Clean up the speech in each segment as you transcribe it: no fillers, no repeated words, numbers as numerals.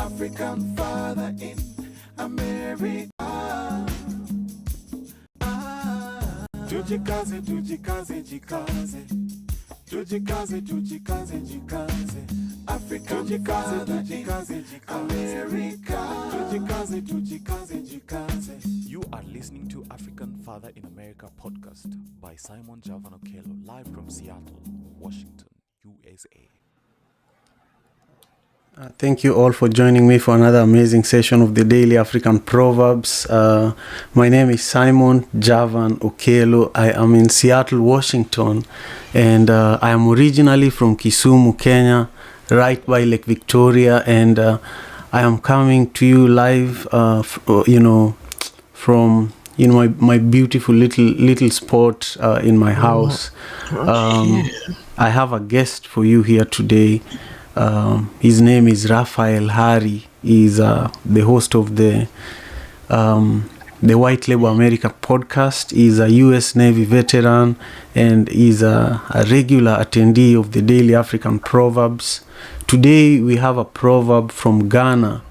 African father in America. Tujikaze, tujikaze, jikaze. Tujikaze, tujikaze, jikaze. African father in America. Tujikaze, tujikaze, jikaze. You are listening to African Father in America podcast by Simon Javan Okello, live from Seattle, Washington, USA. Thank you all for joining me for another amazing session of the Daily African Proverbs. My name is Simon Javan Okello. I am in Seattle, Washington, and I am originally from Kisumu, Kenya, right by Lake Victoria, and I am coming to you live, from my beautiful little spot in my house. I have a guest for you here today. His name is Raphael Hari. He's the host of the White Label America podcast. He's a U.S. Navy veteran and is a regular attendee of the Daily African Proverbs. Today we have a proverb from Ghana,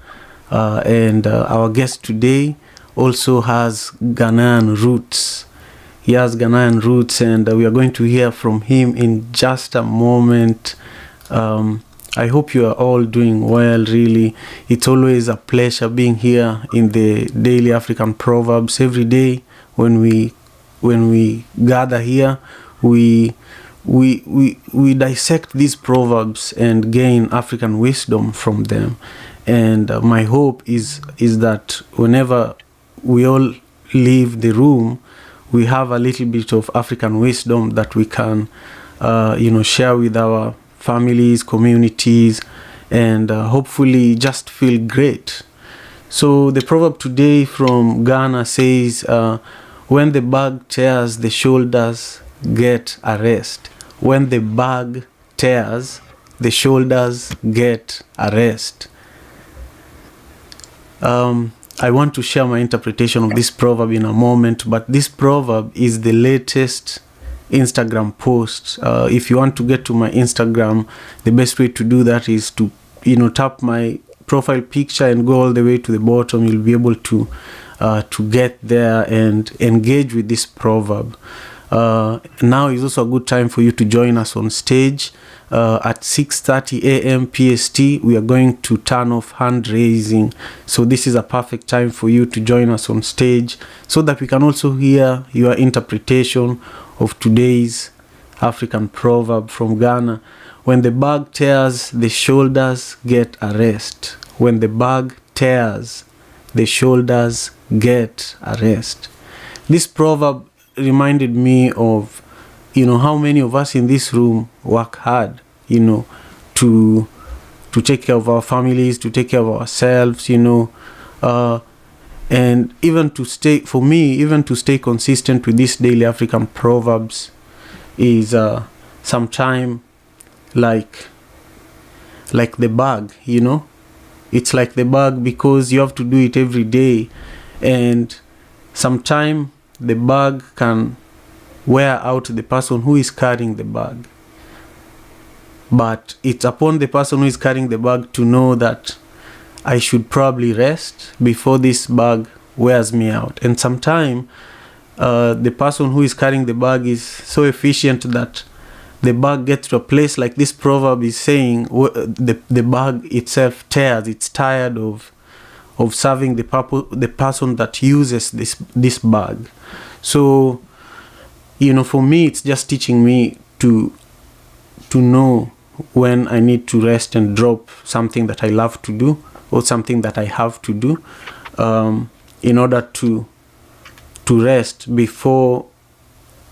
and our guest today also has Ghanaian roots. He has Ghanaian roots, and we are going to hear from him in just a moment. I hope you are all doing well, really. It's always a pleasure being here in the Daily African Proverbs. Every day when we gather here, we dissect these proverbs and gain African wisdom from them. And my hope is that whenever we all leave the room, we have a little bit of African wisdom that we can share with our families, communities, and hopefully just feel great. So the proverb today from Ghana says, when the bag tears, the shoulders get a rest. When the bag tears, the shoulders get a rest. I want to share my interpretation of this proverb in a moment, but this proverb is the latest Instagram post. If you want to get to my Instagram, the best way to do that is to tap my profile picture and go all the way to the bottom. You'll be able to get there and engage with this proverb. Now is also a good time for you to join us on stage. At 6:30 a.m. PST, we are going to turn off hand raising. So this is a perfect time for you to join us on stage so that we can also hear your interpretation of today's African proverb from Ghana. When the bag tears, the shoulders get a rest. When the bag tears, the shoulders get a rest. This proverb reminded me of how many of us in this room work hard, to take care of our families, to take care of ourselves, and even to stay consistent with these Daily African Proverbs is sometime like the bag, It's like the bag because you have to do it every day, and sometime the bag can wear out the person who is carrying the bag. But it's upon the person who is carrying the bag to know that I should probably rest before this bag wears me out. And sometimes the person who is carrying the bag is so efficient that the bag gets to a place like this proverb is saying, the bag itself tears. It's tired of serving the person that uses this bag. So, for me, it's just teaching me to know when I need to rest and drop something that I love to do or something that I have to do, in order to rest before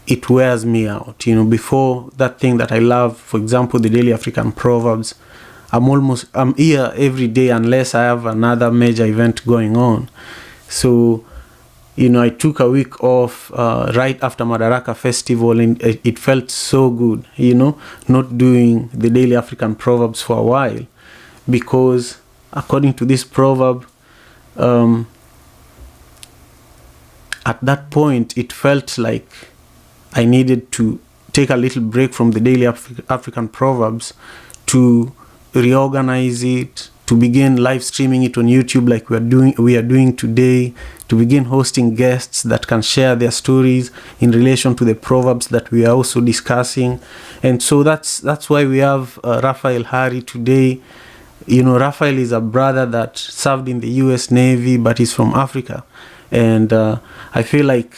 it wears me out. Before that thing that I love, for example, the Daily African Proverbs, I'm here every day unless I have another major event going on. So, I took a week off right after Madaraka Festival, and it felt so good, not doing the Daily African Proverbs for a while, because according to this proverb, at that point, it felt like I needed to take a little break from the Daily African Proverbs to reorganize it, to begin live streaming it on YouTube like we are doing today, to begin hosting guests that can share their stories in relation to the proverbs that we are also discussing. And so that's why we have Raphael Hari today. You know, Raphael is a brother that served in the US Navy, but he's from Africa. And I feel like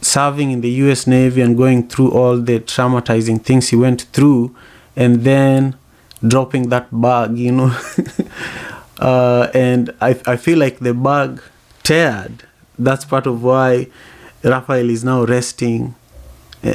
serving in the US Navy and going through all the traumatizing things he went through, and then dropping that bag, you know. And I feel like the bag teared. That's part of why Raphael is now resting,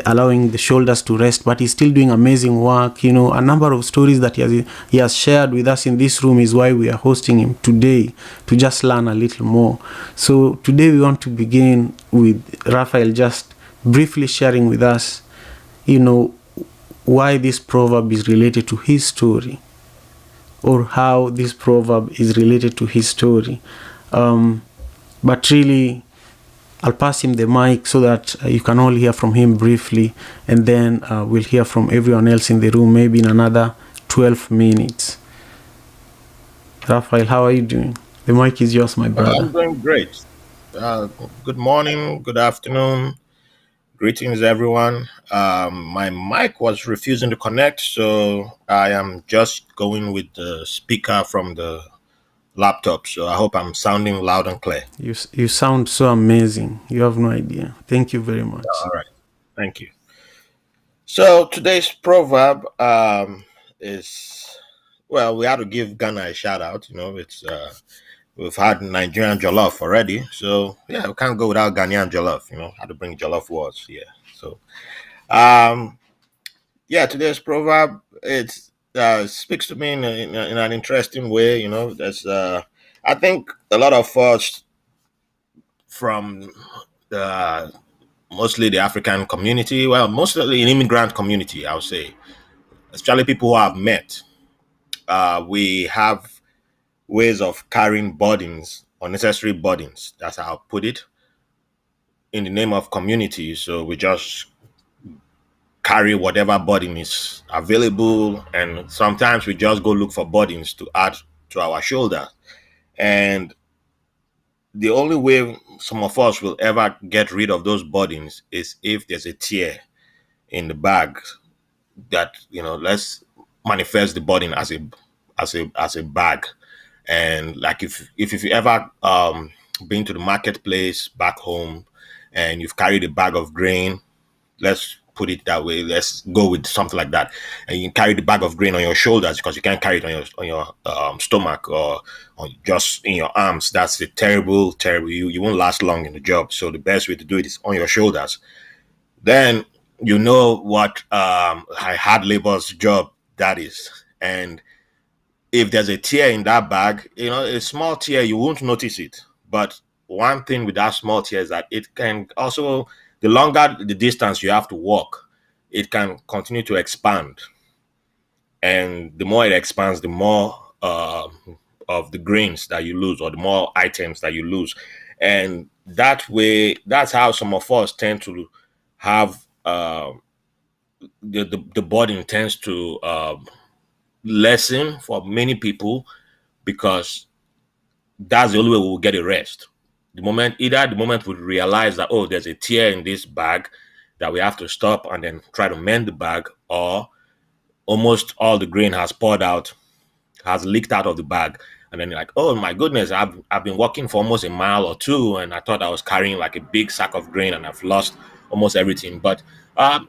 allowing the shoulders to rest, but he's still doing amazing work. You know, a number of stories that he has shared with us in this room is why we are hosting him today, to just learn a little more. So today we want to begin with Raphael just briefly sharing with us, you know, why this proverb is related to his story, or how this proverb is related to his story. But really, I'll pass him the mic so that you can all hear from him briefly, and then we'll hear from everyone else in the room maybe in another 12 minutes. Raphael, how are you doing? The mic is yours, my brother. I'm doing great. Good morning, good afternoon, greetings, everyone. My mic was refusing to connect, so I am just going with the speaker from the laptop. So I hope I'm sounding loud and clear. You sound so amazing. You have no idea. Thank you very much. All right, thank you. So today's proverb is, well, we had to give Ghana a shout out. You know, it's we've had Nigerian jollof already, so yeah, we can't go without Ghanaian jollof. You know, how to bring jollof words. Yeah, so yeah, today's proverb it speaks to me in an interesting way. You know, there's I think a lot of us from the mostly the African community, well, mostly an immigrant community, I would say, especially people who I've met, we have ways of carrying burdens, unnecessary burdens. That's how I put it. In the name of community, so we just carry whatever burden is available, and sometimes we just go look for burdens to add to our shoulder. And the only way some of us will ever get rid of those burdens is if there's a tear in the bag that, you know, let's manifest the burden as a bag. And like if you've ever been to the marketplace back home and you've carried a bag of grain, let's put it that way, let's go with something like that, and you can carry the bag of grain on your shoulders because you can't carry it on your stomach or just in your arms. That's a terrible you won't last long in the job. So the best way to do it is on your shoulders. Then you know what a hard labor's job that is. And if there's a tear in that bag, you know, a small tear, you won't notice it. But one thing with that small tear is that it can also, the longer the distance you have to walk, it can continue to expand. And the more it expands, the more of the grains that you lose, or the more items that you lose. And that way, that's how some of us tend to have the burden tends to lessen for many people, because that's the only way we'll get a rest. The moment we realize that, oh, there's a tear in this bag, that we have to stop and then try to mend the bag, or almost all the grain has leaked out of the bag, and then you're like, oh my goodness, I've been walking for almost a mile or two, and I thought I was carrying like a big sack of grain, and I've lost almost everything. But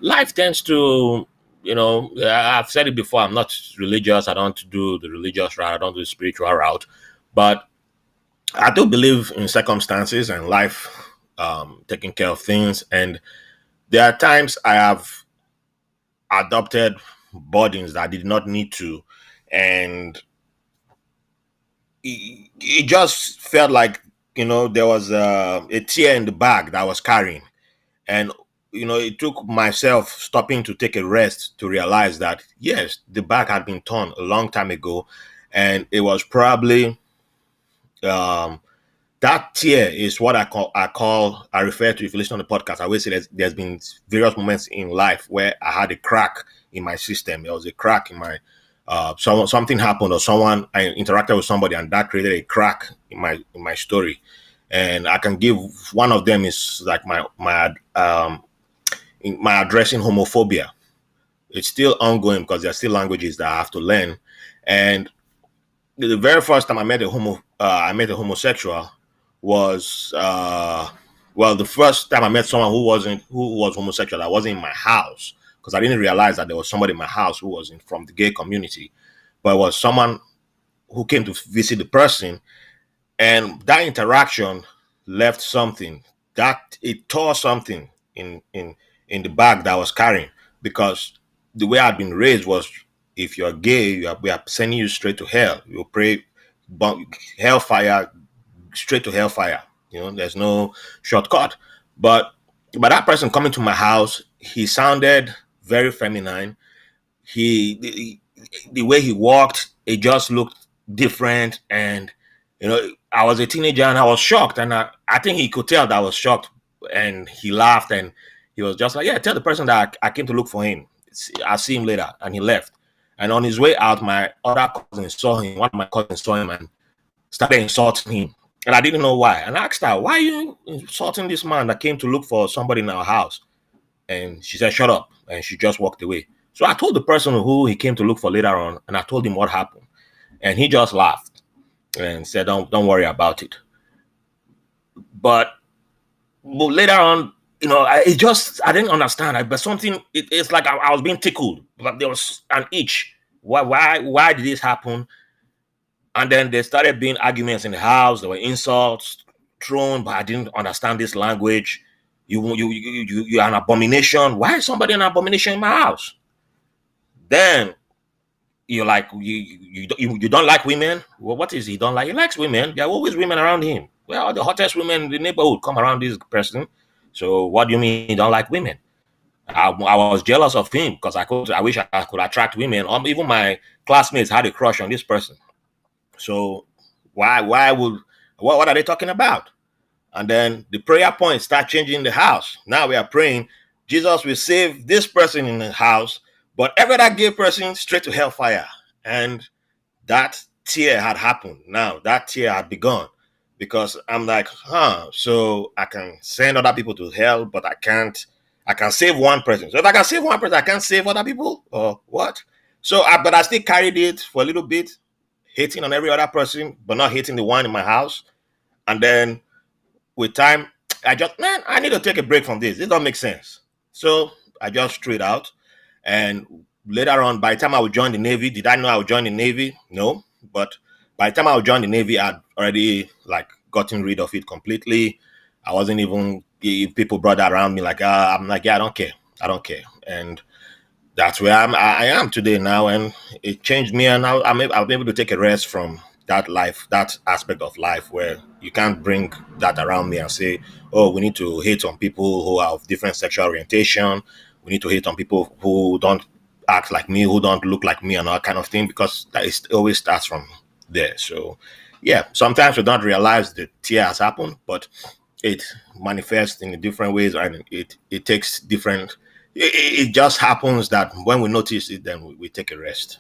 life tends to, you know, I've said it before, I'm not religious. I don't do the religious route. I don't do the spiritual route. But I do believe in circumstances and life taking care of things. And there are times I have adopted burdens that I did not need to. And it just felt like, you know, there was a tear in the bag that I was carrying. And, you know, it took myself stopping to take a rest to realize that, yes, the bag had been torn a long time ago. And it was probably that tear is what I refer to. If you listen to the podcast, I always say there's been various moments in life where I had a crack in my system. There was a crack in my something happened, or someone I interacted with somebody, and that created a crack in my story. And I can give one of them is like my addressing homophobia. It's still ongoing because there are still languages that I have to learn. And the very first time I met a homosexual was well, the first time I met someone who was homosexual, I wasn't in my house, because I didn't realize that there was somebody in my house who was from the gay community, but it was someone who came to visit the person, and that interaction left something, that it tore something in the bag that I was carrying, because the way I'd been raised was, if you're gay, we are sending you straight to hell. You pray, hellfire, straight to hellfire. There's no shortcut. But that person coming to my house, he sounded very feminine. The way he walked, it just looked different. And I was a teenager and I was shocked, and I think he could tell that I was shocked, and he laughed, and he was just like, yeah, tell the person that I came to look for him. I'll see him later. And he left. And on his way out, my other cousin saw him. One of my cousins saw him and started insulting him. And I didn't know why. And I asked her, why are you insulting this man that came to look for somebody in our house? And she said, shut up. And she just walked away. So I told the person who he came to look for later on, and I told him what happened. And he just laughed and said, don't worry about it. But later on, I didn't understand. But something, it's like I was being tickled, but there was an itch. Why did this happen? And then there started being arguments in the house. There were insults thrown, but I didn't understand this language. You're an abomination. Why is somebody an abomination in my house? Then you're like, you don't like women? Well, what is he don't like? He likes women. There are always women around him. Well, the hottest women in the neighborhood come around this person. So what do you mean you don't like women? I was jealous of him because I wish I could attract women. Even my classmates had a crush on this person. So what are they talking about? And then the prayer points start changing in the house. Now we are praying, Jesus will save this person in the house, but every other gay person straight to hellfire. And that tear had happened. Now that tear had begun, because I'm like, so I can send other people to hell, but I can save one person. So if I can save one person, I can't save other people, or what? So but I still carried it for a little bit, hating on every other person, but not hating the one in my house. And then with time, I need to take a break from this. This don't make sense. So I just threw it out. And later on, by the time I would join the Navy, did I know I would join the Navy? No. But by the time I would join the Navy, I'd already gotten rid of it completely. I wasn't even, people brought that around me I'm like, yeah, I don't care. And that's where I am today now, and it changed me, and I'm able to take a rest from that life, that aspect of life where you can't bring that around me and say, oh, we need to hate on people who have different sexual orientation, we need to hate on people who don't act like me, who don't look like me, and all kind of thing, because it always starts from there. So yeah, sometimes we don't realize the tear has happened, but it manifests in different ways, and it takes different. It just happens that when we notice it, then we take a rest.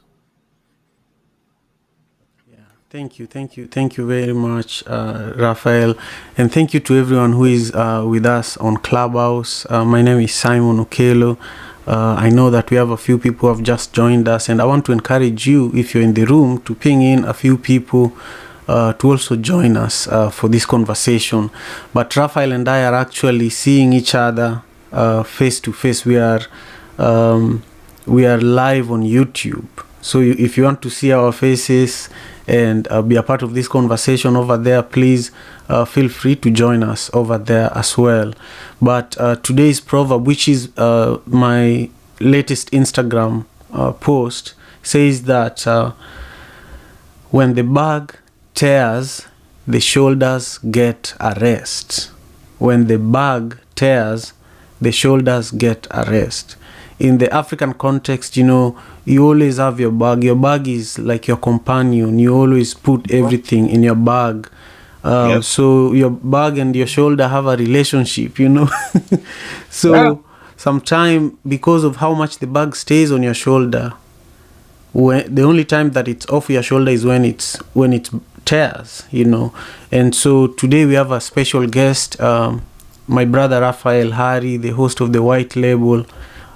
Yeah, thank you very much, Raphael, and thank you to everyone who is with us on Clubhouse. My name is Simon Okelo. I know that we have a few people who have just joined us, and I want to encourage you, if you're in the room, to ping in a few people to also join us for this conversation. But Raphael and I are actually seeing each other face to face. We are live on YouTube, so if you want to see our faces and be a part of this conversation over there, please feel free to join us over there as well. But today's proverb, which is my latest Instagram post, says that when the bag tears, the shoulders get a rest. When the bag tears, the shoulders get a rest. In the African context, you always have your bag. Your bag is like your companion. You always put everything in your bag. Yep. So your bag and your shoulder have a relationship, So sometimes, because of how much the bag stays on your shoulder, when the only time that it's off your shoulder is when it tears, you know. And so today we have a special guest, my brother Raphael Hari, the host of the White Label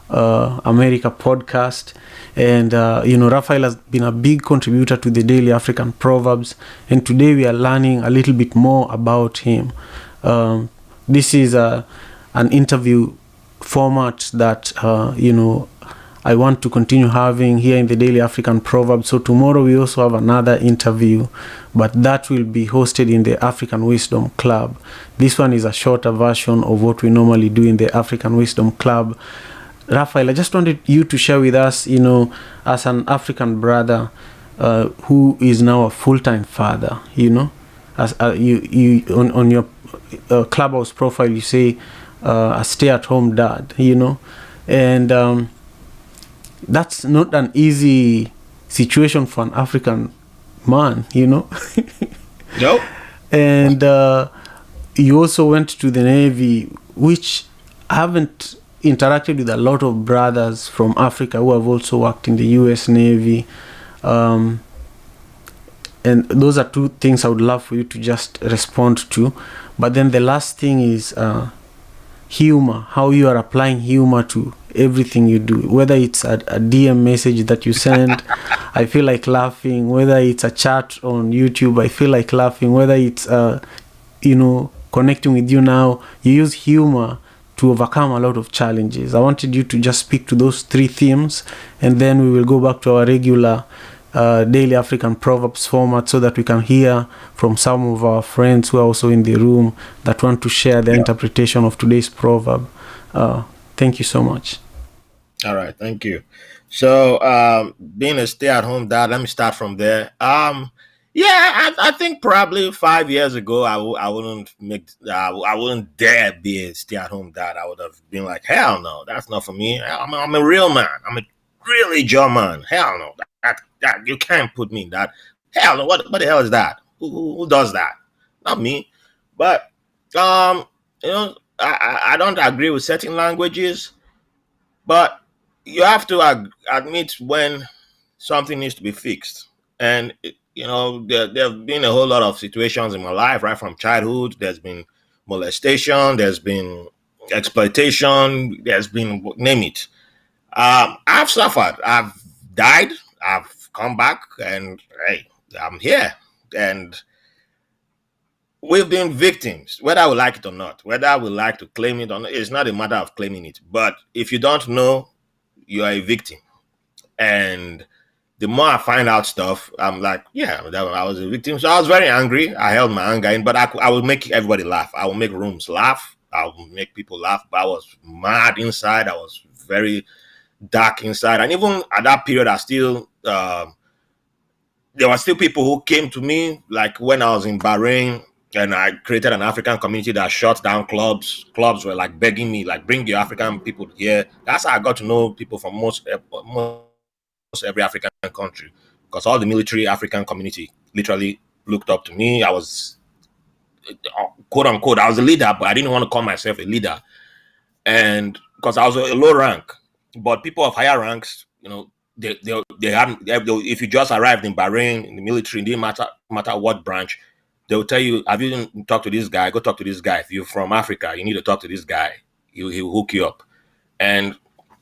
America podcast. And Raphael has been a big contributor to the Daily African Proverbs, and today we are learning a little bit more about him. This is an interview format that I want to continue having here in the Daily African Proverbs. So tomorrow we also have another interview, but that will be hosted in the African Wisdom Club. This one is a shorter version of what we normally do in the African Wisdom Club. Raphael, I just wanted you to share with us, as an African brother who is now a full-time father, as you on your clubhouse profile, you say a stay-at-home dad, and that's not an easy situation for an African man, Nope. And you also went to the Navy, which I haven't interacted with a lot of brothers from Africa who have also worked in the US Navy. And those are two things I would love for you to just respond to. But then the last thing is humor, how you are applying humor to everything you do, whether it's a DM message that you send, I feel like laughing, whether it's a chat on YouTube, I feel like laughing, whether it's connecting with you now, you use humor to overcome a lot of challenges. I wanted you to just speak to those three themes, and then we will go back to our regular Daily African Proverbs format so that we can hear from some of our friends who are also in the room that want to share their interpretation of today's proverb. Thank you so much. All right, thank you. So, being a stay-at-home dad, let me start from there. I think probably 5 years ago, I wouldn't dare be a stay-at-home dad. I would have been like, hell no, that's not for me. I'm a real man. I'm a really Joe man. Hell no, that you can't put me in that. Hell no, what the hell is that? Who does that? Not me. But I don't agree with certain languages, but you have to admit when something needs to be fixed. And there have been a whole lot of situations in my life, right from childhood. There's been molestation, there's been exploitation, there's been, name it. I've suffered, I've died, I've come back, and hey, I'm here. And we've been victims, whether we like it or not, whether we like to claim it or not. It's not a matter of claiming it. But if you don't know, you are a victim. And the more I find out stuff, I'm like, yeah, I was a victim. So I was very angry. I held my anger in, but I will make everybody laugh. I will make rooms laugh. I will make people laugh. But I was mad inside. I was very dark inside. And even at that period, there were still people who came to me, like when I was in Bahrain and I created an African community that shut down clubs. Clubs were like begging me, like, bring your African people here. That's how I got to know people from most every African country, because all the military African community literally looked up to me. I was, quote unquote, I was a leader, but I didn't want to call myself a leader. And because I was a low rank, but people of higher ranks, they hadn't. If you just arrived in Bahrain in the military, it didn't matter what branch, they will tell you, have you talked to this guy? Go talk to this guy. If you're from Africa, you need to talk to this guy. He'll hook you up. And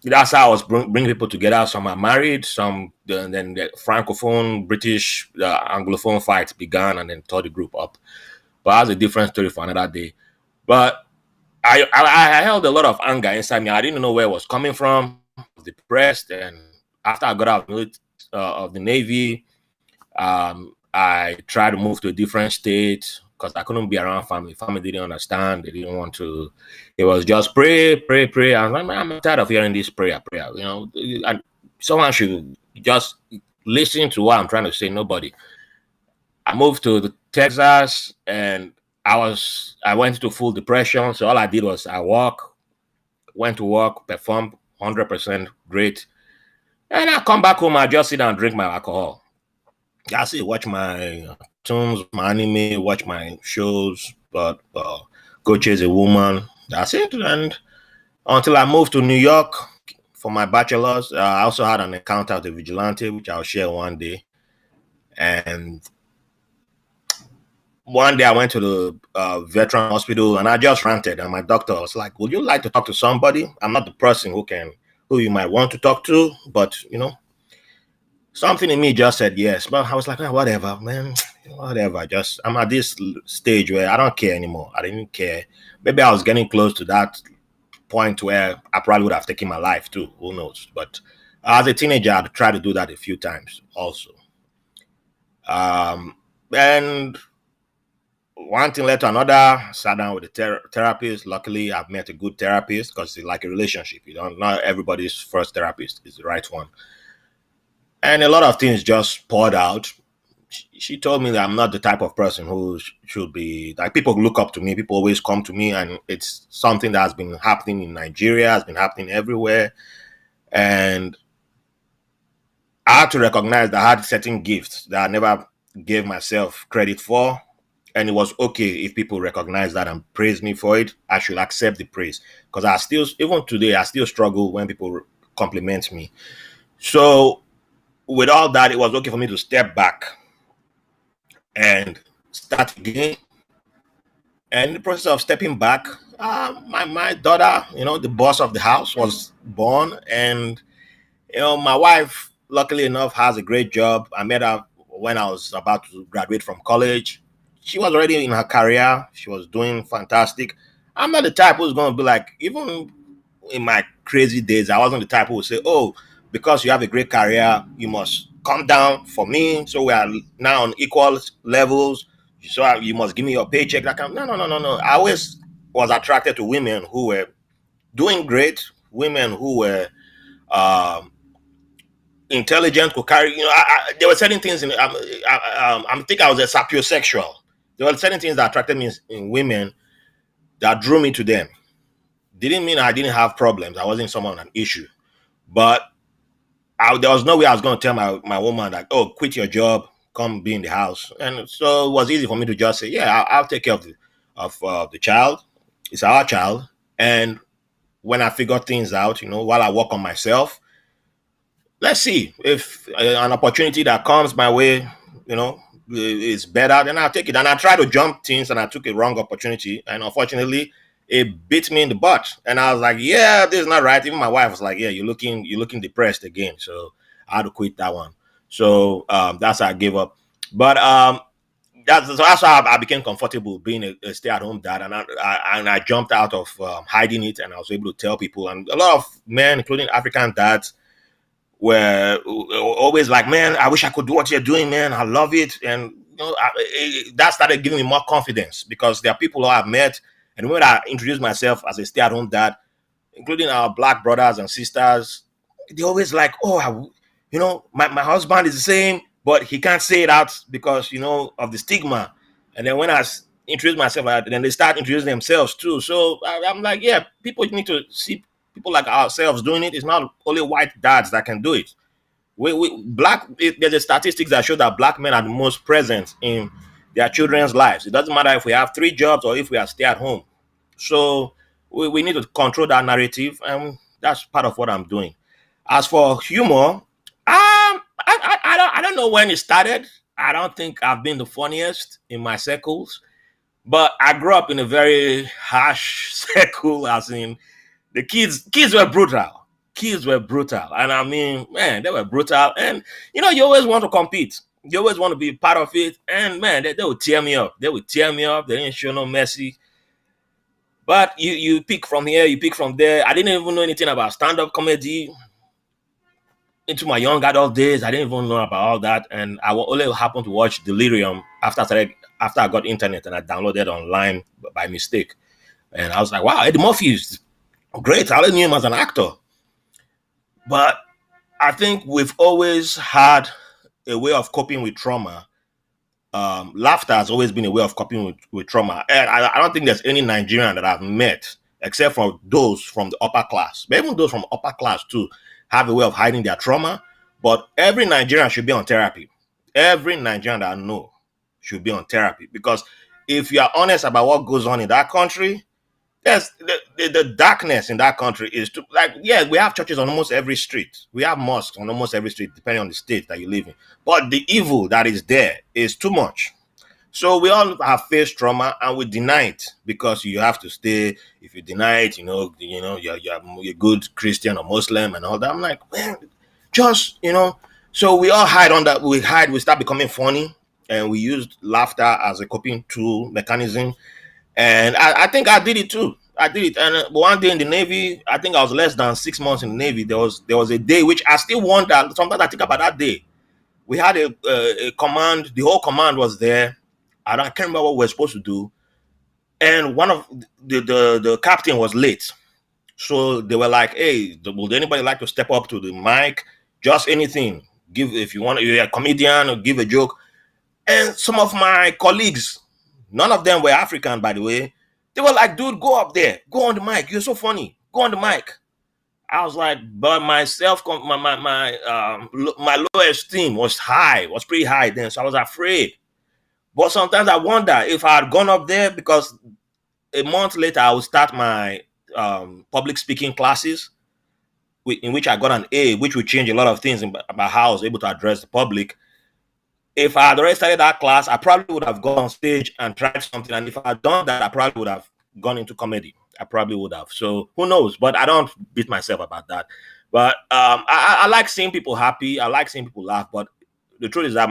that's how I was bring people together. Some are married, some then the Francophone, British, Anglophone fight began, and then tore the group up. But that's a different story for another day. But I held a lot of anger inside me. I didn't know where it was coming from. I was depressed, and after I got out of the Navy, I tried to move to a different state because I couldn't be around family. Family didn't understand. They didn't want to. It was just pray, pray, pray. I was like, man, I'm tired of hearing this prayer. And someone should just listen to what I'm trying to say. Nobody. I moved to Texas, and I went into full depression. So all I did was I went to work, performed 100% great. And I come back home, I just sit down and drink my alcohol. I see, watch my tunes, my anime, watch my shows, but go chase a woman. That's it. And until I moved to New York for my bachelor's, I also had an encounter with a vigilante, which I'll share one day. And one day I went to the veteran hospital and I just ranted. And my doctor was like, "Would you like to talk to somebody? I'm not the person who you might want to talk to, but something in me just said yes." But I was like, whatever, man, whatever. I'm at this stage where I don't care anymore. I didn't care. Maybe I was getting close to that point where I probably would have taken my life too. Who knows? But as a teenager, I'd tried to do that a few times also. And one thing led to another. Sat down with a therapist. Luckily, I've met a good therapist, because it's like a relationship. Not everybody's first therapist is the right one. And a lot of things just poured out. She told me that I'm not the type of person who should be like, people look up to me. People always come to me, and it's something that has been happening in Nigeria, has been happening everywhere. And I had to recognize that I had certain gifts that I never gave myself credit for. And it was okay if people recognize that and praise me for it. I should accept the praise, because even today, I still struggle when people compliment me. So with all that, it was okay for me to step back and start again. And in the process of stepping back, my daughter, the boss of the house, was born. And my wife, luckily enough, has a great job. I met her when I was about to graduate from college. She was already in her career. She was doing fantastic. I'm not the type who's going to be like, even in my crazy days, I wasn't the type who would say, "Oh, because you have a great career, you must come down for me. So we are now on equal levels. So you must give me your paycheck." No. I always was attracted to women who were doing great, women who were intelligent, could carry. There were certain things in. I think I was a sapiosexual. There were certain things that attracted me in women that drew me to them. Didn't mean I didn't have problems. I wasn't someone an issue, but there was no way I was going to tell my woman that, "Oh, quit your job, come be in the house." And so it was easy for me to just say, "Yeah, I'll take care of the child. It's our child." And when I figure things out, while I work on myself, let's see if an opportunity that comes my way, is better, then I'll take it. And I try to jump things, and I took a wrong opportunity, and unfortunately, it bit me in the butt. And I was like, "Yeah, this is not right." Even my wife was like, "Yeah, you're looking depressed again." So I had to quit that one. So that's how I gave up. But that's how I became comfortable being a stay-at-home dad, and I jumped out of hiding it, and I was able to tell people. And a lot of men, including African dads, were always like, "Man, I wish I could do what you're doing, man. I love it." And that started giving me more confidence, because there are people who I've met, and when I introduced myself as a stay-at-home dad, including our black brothers and sisters, they always like, "Oh, my husband is the same, but he can't say it out because of the stigma." And then when I introduce myself, then they start introducing themselves too. So I'm like, yeah, people need to see people like ourselves doing it. It's not only white dads that can do it. There's a statistics that show that black men are the most present in their children's lives. It doesn't matter if we have 3 jobs or if we are stay at home. So we need to control that narrative, and that's part of what I'm doing. As for humor, I don't know when it started. I don't think I've been the funniest in my circles, but I grew up in a very harsh circle, as in the kids were brutal. Kids were brutal. And I mean, man, they were brutal. And you always want to compete. You always want to be part of it. And man, they would tear me up. They would tear me up. They didn't show no mercy. But you pick from here, you pick from there. I didn't even know anything about stand-up comedy. Into my young adult days, I didn't even know about all that. And I only happened to watch Delirium after I got internet, and I downloaded online by mistake. And I was like, wow, Eddie Murphy is great. I knew him as an actor. But I think we've always had a way of coping with trauma. Laughter has always been a way of coping with trauma. And I don't think there's any Nigerian that I've met, except for those from the upper class. But even those from upper class too have a way of hiding their trauma. But every Nigerian should be on therapy. Every Nigerian that I know should be on therapy. Because if you are honest about what goes on in that country, Yes, the darkness in that country is too, like, yeah, we have churches on almost every street. We have mosques on almost every street, depending on the state that you live in. But the evil that is there is too much. So we all have faced trauma and we deny it because you have to stay. If you deny it, you're a good Christian or Muslim and all that. I'm like, man, just, so we all hide on that. We start becoming funny, and we used laughter as a coping tool mechanism. And I think I did it too. I did it. And one day in the Navy, I think I was less than 6 months in the Navy. There was a day which I still wonder. Sometimes I think about that day. We had a command. The whole command was there. I can't remember what we were supposed to do. And one of the captain was late. So they were like, hey, would anybody like to step up to the mic? Just anything. Give, if you want, you're a comedian, or give a joke. And some of my colleagues, none of them were African, by the way. They were like, dude, go up there. Go on the mic. You're so funny. Go on the mic. I was like, but my low esteem was pretty high then. So I was afraid. But sometimes I wonder if I had gone up there, because a month later I would start my public speaking classes, in which I got an A, which would change a lot of things about how I was able to address the public. If I had already started that class, I probably would have gone on stage and tried something. And if I had done that, I probably would have gone into comedy. I probably would have. So who knows? But I don't beat myself about that. But I like seeing people happy. I like seeing people laugh. But the truth is that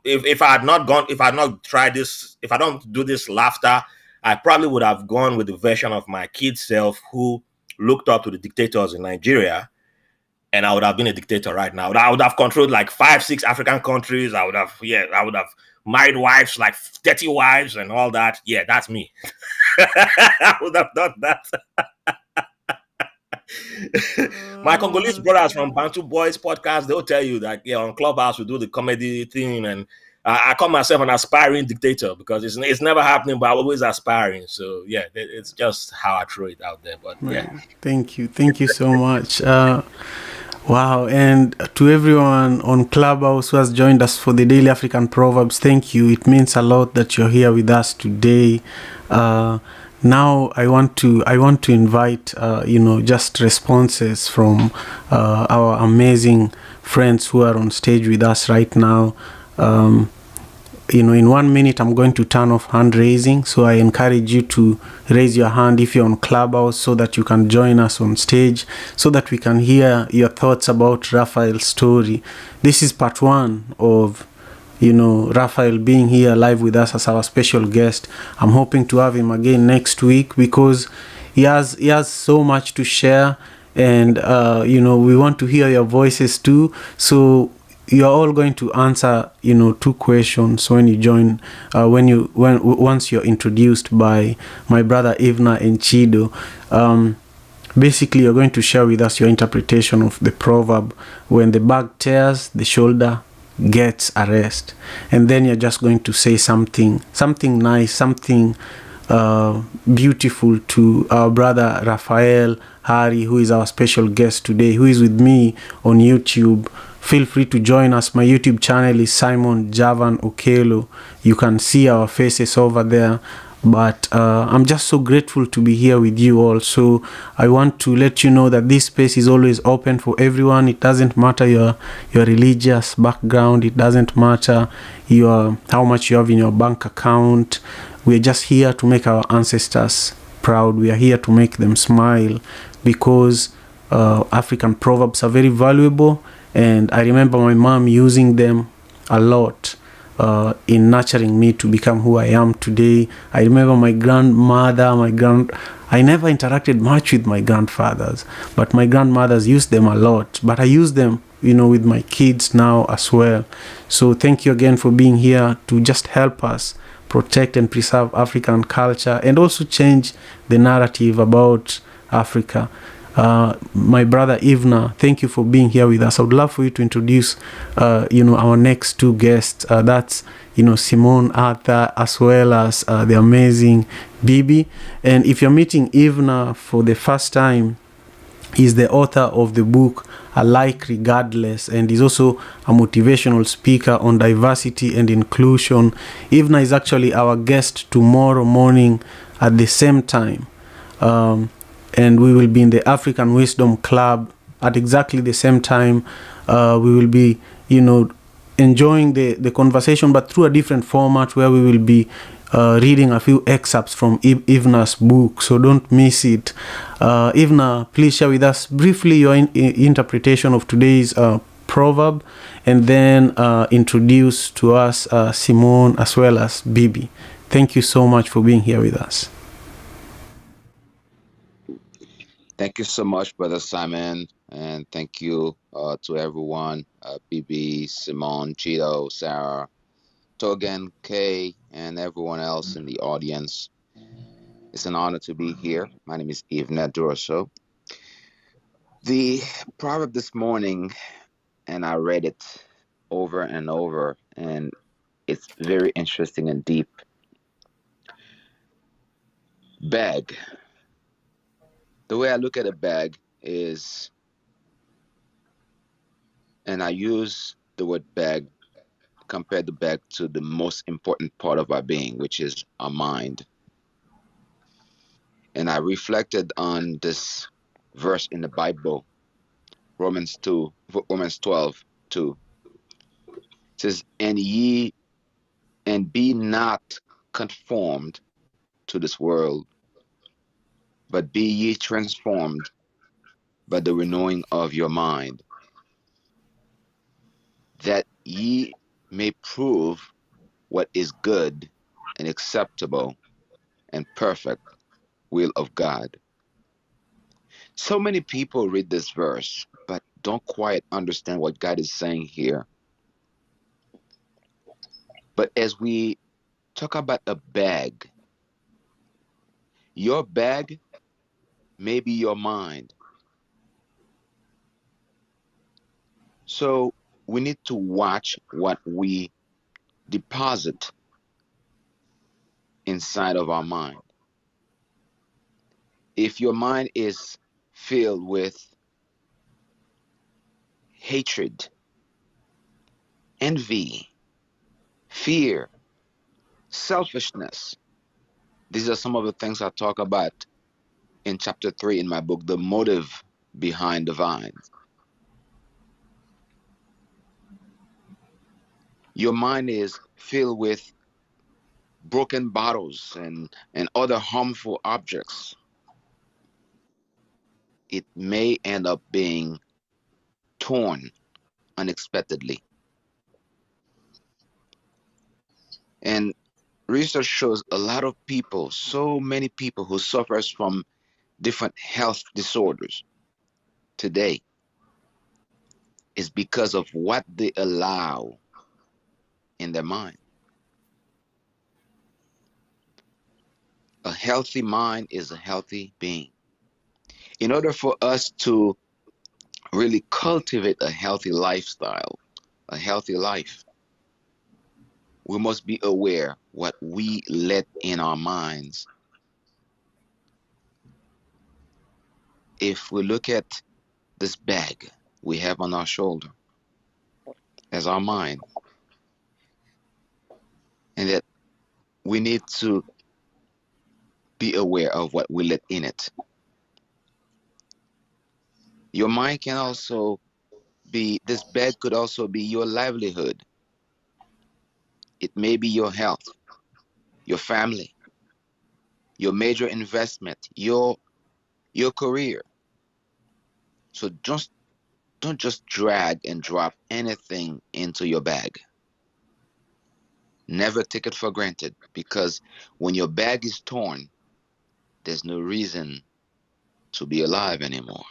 if I had not tried this, if I don't do this laughter, I probably would have gone with the version of my kid self who looked up to the dictators in Nigeria, and I would have been a dictator right now. I would have controlled like 5-6 African countries. I would have married wives, like 30 wives and all that. Yeah, that's me. I would have done that. My Congolese brothers from Bantu Boys podcast, they'll tell you that, yeah, on Clubhouse we do the comedy thing, and I call myself an aspiring dictator because it's never happening, but I'm always aspiring. So yeah, it's just how I throw it out there. But yeah, thank you so much. Wow, and to everyone on Clubhouse who has joined us for the Daily African Proverbs, thank you. It means a lot that you're here with us today. Now I want to invite just responses from our amazing friends who are on stage with us right now. In 1 minute I'm going to turn off hand raising, so I encourage you to raise your hand if you're on Clubhouse so that you can join us on stage, so that we can hear your thoughts about Raphael's story. This is part 1 of Raphael being here live with us as our special guest. I'm hoping to have him again next week because he has so much to share, and we want to hear your voices too. So you're all going to answer 2 questions when you join, once you're introduced by my brother Ivna and Chido. Basically, you're going to share with us your interpretation of the proverb, when the bag tears, the shoulder gets a rest. And then you're just going to say something nice, something beautiful to our brother Raphael Hari, who is our special guest today, who is with me on YouTube. Feel free to join us. My YouTube channel is Simon Javan Okelo. You can see our faces over there. But I'm just so grateful to be here with you all. So I want to let you know that this space is always open for everyone. It doesn't matter your religious background. It doesn't matter how much you have in your bank account. We're just here to make our ancestors proud. We are here to make them smile, because African proverbs are very valuable. And I remember my mom using them a lot in nurturing me to become who I am today. I remember my grandmother, I never interacted much with my grandfathers, but my grandmothers used them a lot. But I use them, with my kids now as well. So thank you again for being here to just help us protect and preserve African culture, and also change the narrative about Africa. My brother Ivna, thank you for being here with us. I would love for you to introduce our next 2 guests. That's Simone Arthur, as well as the amazing Bibi. And if you're meeting Ivna for the first time, he's the author of the book Alike Regardless, and he's also a motivational speaker on diversity and inclusion. Ivna is actually our guest tomorrow morning at the same time. And we will be in the African Wisdom Club at exactly the same time. We will be, enjoying the conversation, but through a different format where we will be reading a few excerpts from Ivna's book. So don't miss it. Ivna, please share with us briefly your interpretation of today's proverb, and then introduce to us Simone as well as Bibi. Thank you so much for being here with us. Thank you so much, Brother Simon, and thank you to everyone, BB, Simone, Cheeto, Sarah, Togan, Kay, and everyone else in the audience. It's an honor to be here. My name is Ivna Duraso. The proverb this morning, and I read it over and over, and it's very interesting and deep. Bag. The way I look at a bag is, and I use the word bag, compare the bag to the most important part of our being, which is our mind. And I reflected on this verse in the Bible, Romans 12:2. It says, and be not conformed to this world, but be ye transformed by the renewing of your mind, that ye may prove what is good and acceptable and perfect will of God. So many people read this verse, but don't quite understand what God is saying here. But as we talk about a bag, your bag may be your mind. So we need to watch what we deposit inside of our mind. If your mind is filled with hatred, envy, fear, selfishness, these are some of the things I talk about in chapter 3 in my book, The Motive Behind the Vines. Your mind is filled with broken bottles and other harmful objects. It may end up being torn unexpectedly. And research shows a lot of people, so many people who suffers from different health disorders today is because of what they allow in their mind. A healthy mind is a healthy being. In order for us to really cultivate a healthy lifestyle, a healthy life, we must be aware what we let in our minds. If we look at this bag we have on our shoulder as our mind, and that we need to be aware of what we let in it. Your mind can also be, this bag could also be your livelihood. It may be your health, your family, your major investment, your career. So just don't just drag and drop anything into your bag. Never take it for granted, because when your bag is torn, there's no reason to be alive anymore.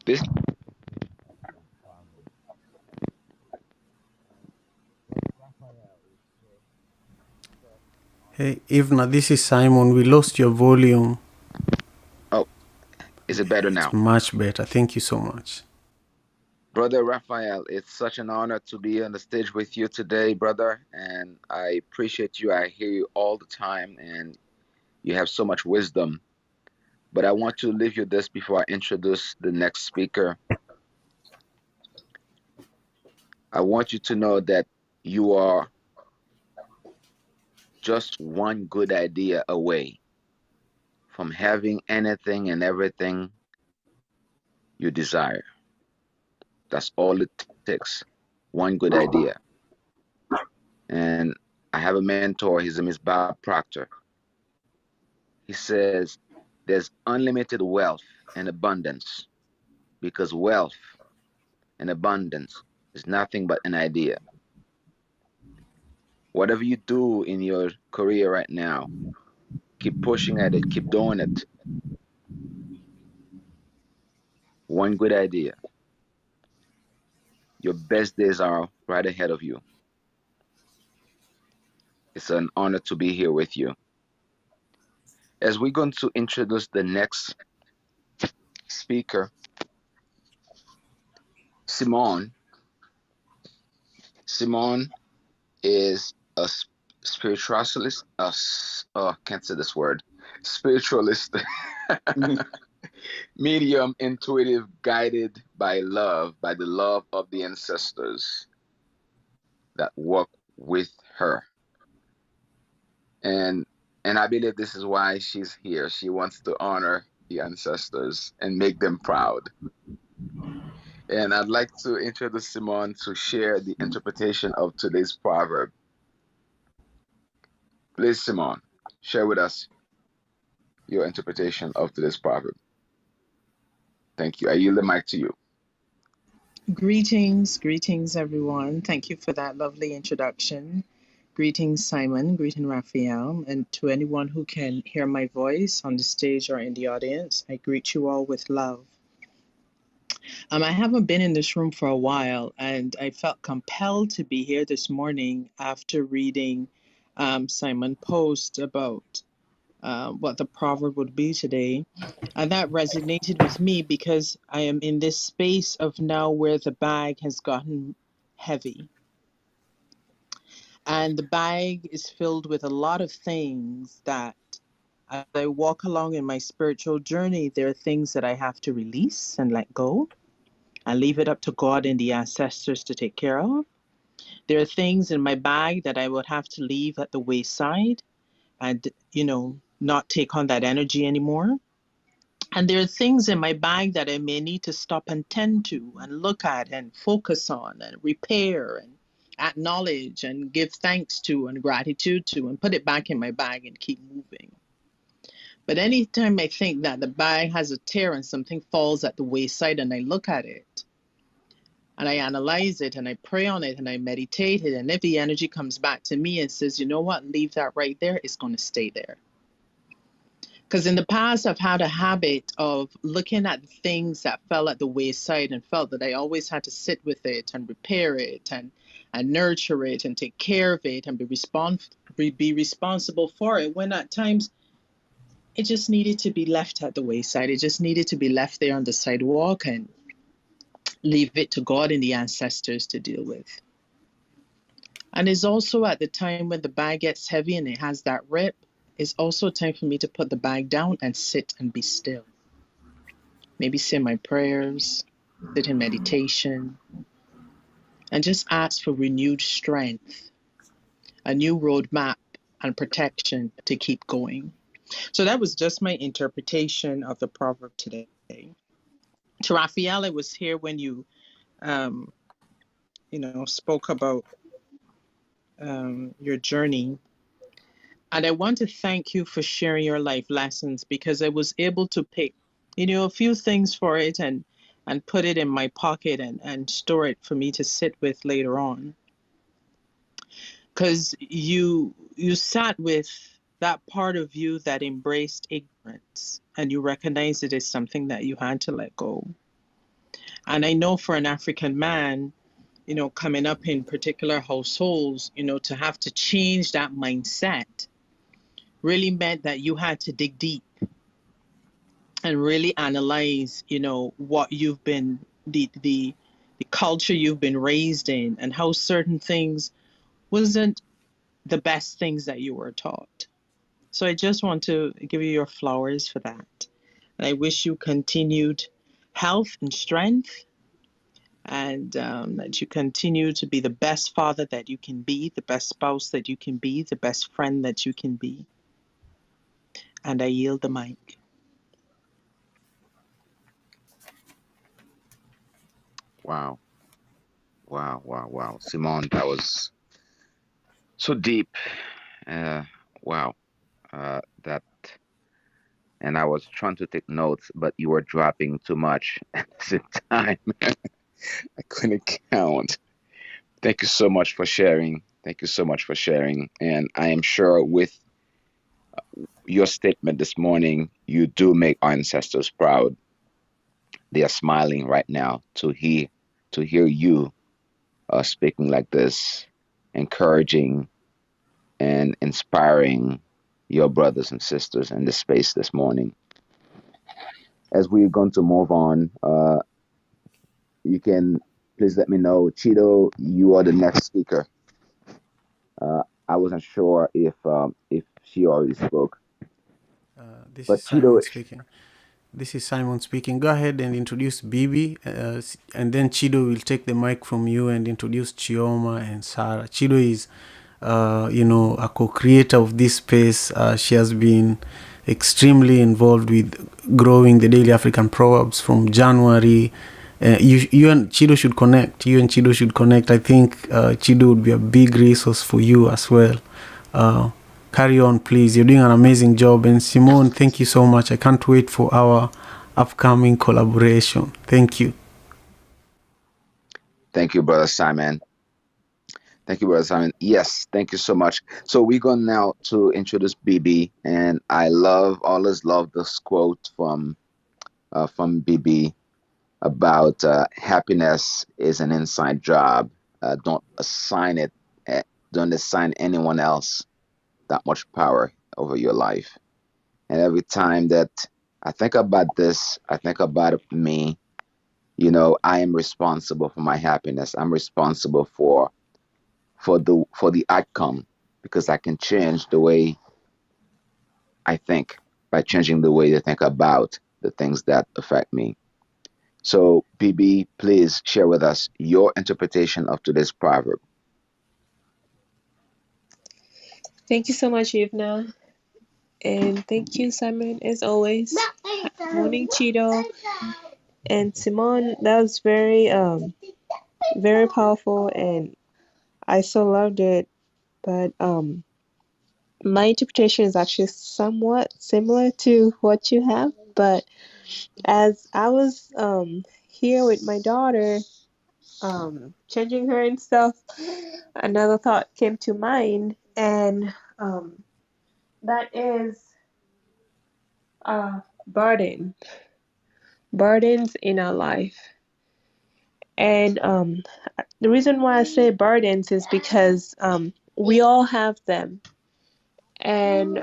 This Hey, Ivna, this is Simon. We lost your volume. Oh, is it better It's now? much better. Thank you so much. Brother Raphael, it's such an honor to be on the stage with you today, brother. And I appreciate you. I hear you all the time, and you have so much wisdom. But I want to leave you this before I introduce the next speaker. I want you to know that you are just one good idea away from having anything and everything you desire. That's all it takes. One good idea. And I have a mentor, his name is Bob Proctor. He says there's unlimited wealth and abundance because wealth and abundance is nothing but an idea. Whatever you do in your career right now, keep pushing at it, keep doing it. One good idea. Your best days are right ahead of you. It's an honor to be here with you. As we're going to introduce the next speaker, Simone. Simone is a spiritualist. Can't say this word. Spiritualist, medium, intuitive, guided by love, by the love of the ancestors that work with her. And I believe this is why she's here. She wants to honor the ancestors and make them proud. And I'd like to introduce Simone to share the interpretation of today's proverb. Please, Simone, share with us your interpretation of today's proverb. Thank you. I yield the mic to you. Greetings, everyone. Thank you for that lovely introduction. Greetings, Simon. Greeting, Raphael. And to anyone who can hear my voice on the stage or in the audience, I greet you all with love. I haven't been in this room for a while, and I felt compelled to be here this morning after reading Simon's post about what the proverb would be today. And that resonated with me because I am in this space of now where the bag has gotten heavy. And the bag is filled with a lot of things that as I walk along in my spiritual journey, there are things that I have to release and let go. I leave it up to God and the ancestors to take care of. There are things in my bag that I would have to leave at the wayside and, not take on that energy anymore. And there are things in my bag that I may need to stop and tend to and look at and focus on and repair and acknowledge and give thanks to and gratitude to and put it back in my bag and keep moving. But anytime I think that the bag has a tear and something falls at the wayside and I look at it and I analyze it and I pray on it and I meditate it, and if the energy comes back to me and says, you know what, leave that right there, it's going to stay there. Because in the past, I've had a habit of looking at the things that fell at the wayside and felt that I always had to sit with it and repair it and nurture it and take care of it and be responsible for it, when at times it just needed to be left at the wayside. It just needed to be left there on the sidewalk and leave it to God and the ancestors to deal with. And it's also at the time when the bag gets heavy and it has that rip, it's also time for me to put the bag down and sit and be still. Maybe say my prayers, sit in meditation, and just ask for renewed strength, a new roadmap and protection to keep going. So that was just my interpretation of the proverb today. To Raphael, I was here when you, spoke about your journey. And I want to thank you for sharing your life lessons, because I was able to pick, a few things for it and put it in my pocket and store it for me to sit with later on. Because you sat with that part of you that embraced ignorance, and you recognized it as something that you had to let go. And I know for an African man, coming up in particular households, to have to change that mindset really meant that you had to dig deep and really analyze, what you've been, the culture you've been raised in, and how certain things wasn't the best things that you were taught. So I just want to give you your flowers for that. And I wish you continued health and strength and that you continue to be the best father that you can be, the best spouse that you can be, the best friend that you can be. And I yield the mic. Wow. Wow. Simone, that was so deep. Wow. That, and I was trying to take notes, but you were dropping too much at the same time. I couldn't count. Thank you so much for sharing. Thank you so much for sharing. And I am sure with your statement this morning, you do make our ancestors proud. They are smiling right now to hear you speaking like this, encouraging and inspiring your brothers and sisters in this space this morning. As we're going to move on, you can please let me know, Cheeto, you are the next speaker. I wasn't sure if she already spoke, This but is Cheeto, Simon speaking. This is Simon speaking. Go ahead and introduce Bibi, and then Chido will take the mic from you and introduce Chioma and Sarah. Chido is, a co-creator of this space. She has been extremely involved with growing the Daily African Proverbs from January. You and Chido should connect. I think Chido would be a big resource for you as well. Carry on, please. You're doing an amazing job. And Simone, thank you so much. I can't wait for our upcoming collaboration. Thank you. thank you, brother Simon. Thank you, brother Simon. Yes, thank you so much. So we're going now to introduce BB, and I always love this quote from BB about happiness is an inside job. Don't assign it. Don't assign anyone else that much power over your life. And every time that I think about this, I think about me. I am responsible for my happiness. I'm responsible for the outcome, because I can change the way I think by changing the way I think about the things that affect me. So, BB, please share with us your interpretation of today's proverb. Thank you so much, Yvna. And thank you, Simon, as always. Morning, Cheeto. And Simone, that was very powerful, and I so loved it. But my interpretation is actually somewhat similar to what you have. But as I was here with my daughter, changing her and stuff, another thought came to mind, and that is burden, burdens in our life. And the reason why I say burdens is because we all have them, and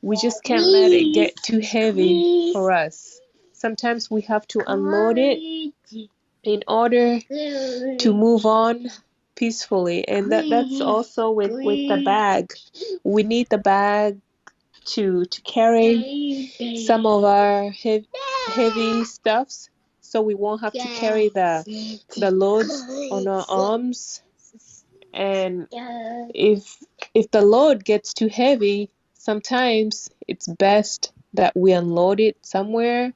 we just can't let it get too heavy for us. Sometimes we have to unload it in order to move on peacefully, and that's also with the bag. We need the bag to carry some of our heavy stuffs, so we won't have to carry the loads on our arms. And if the load gets too heavy, sometimes it's best that we unload it somewhere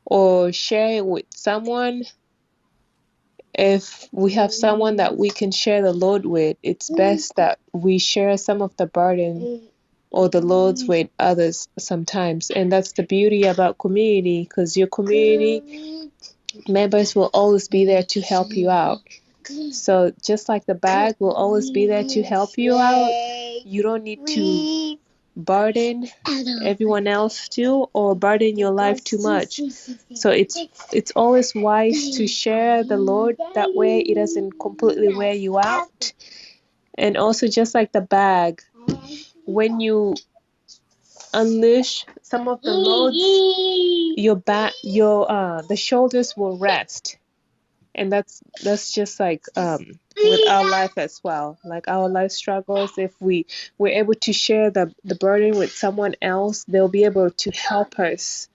or share it with someone. If we have someone that we can share the load with, it's best that we share some of the burden or the loads with others sometimes. And that's the beauty about community, because your community members will always be there to help you out. So just like the bag will always be there to help you out, you don't need to burden everyone else too, or burden your life too much. So it's always wise to share the load. That way it doesn't completely wear you out. And also, just like the bag, when you unleash some of the loads, your back, the shoulders will rest. And that's just like with our life as well, like our life struggles. If we're able to share the burden with someone else, they'll be able to help us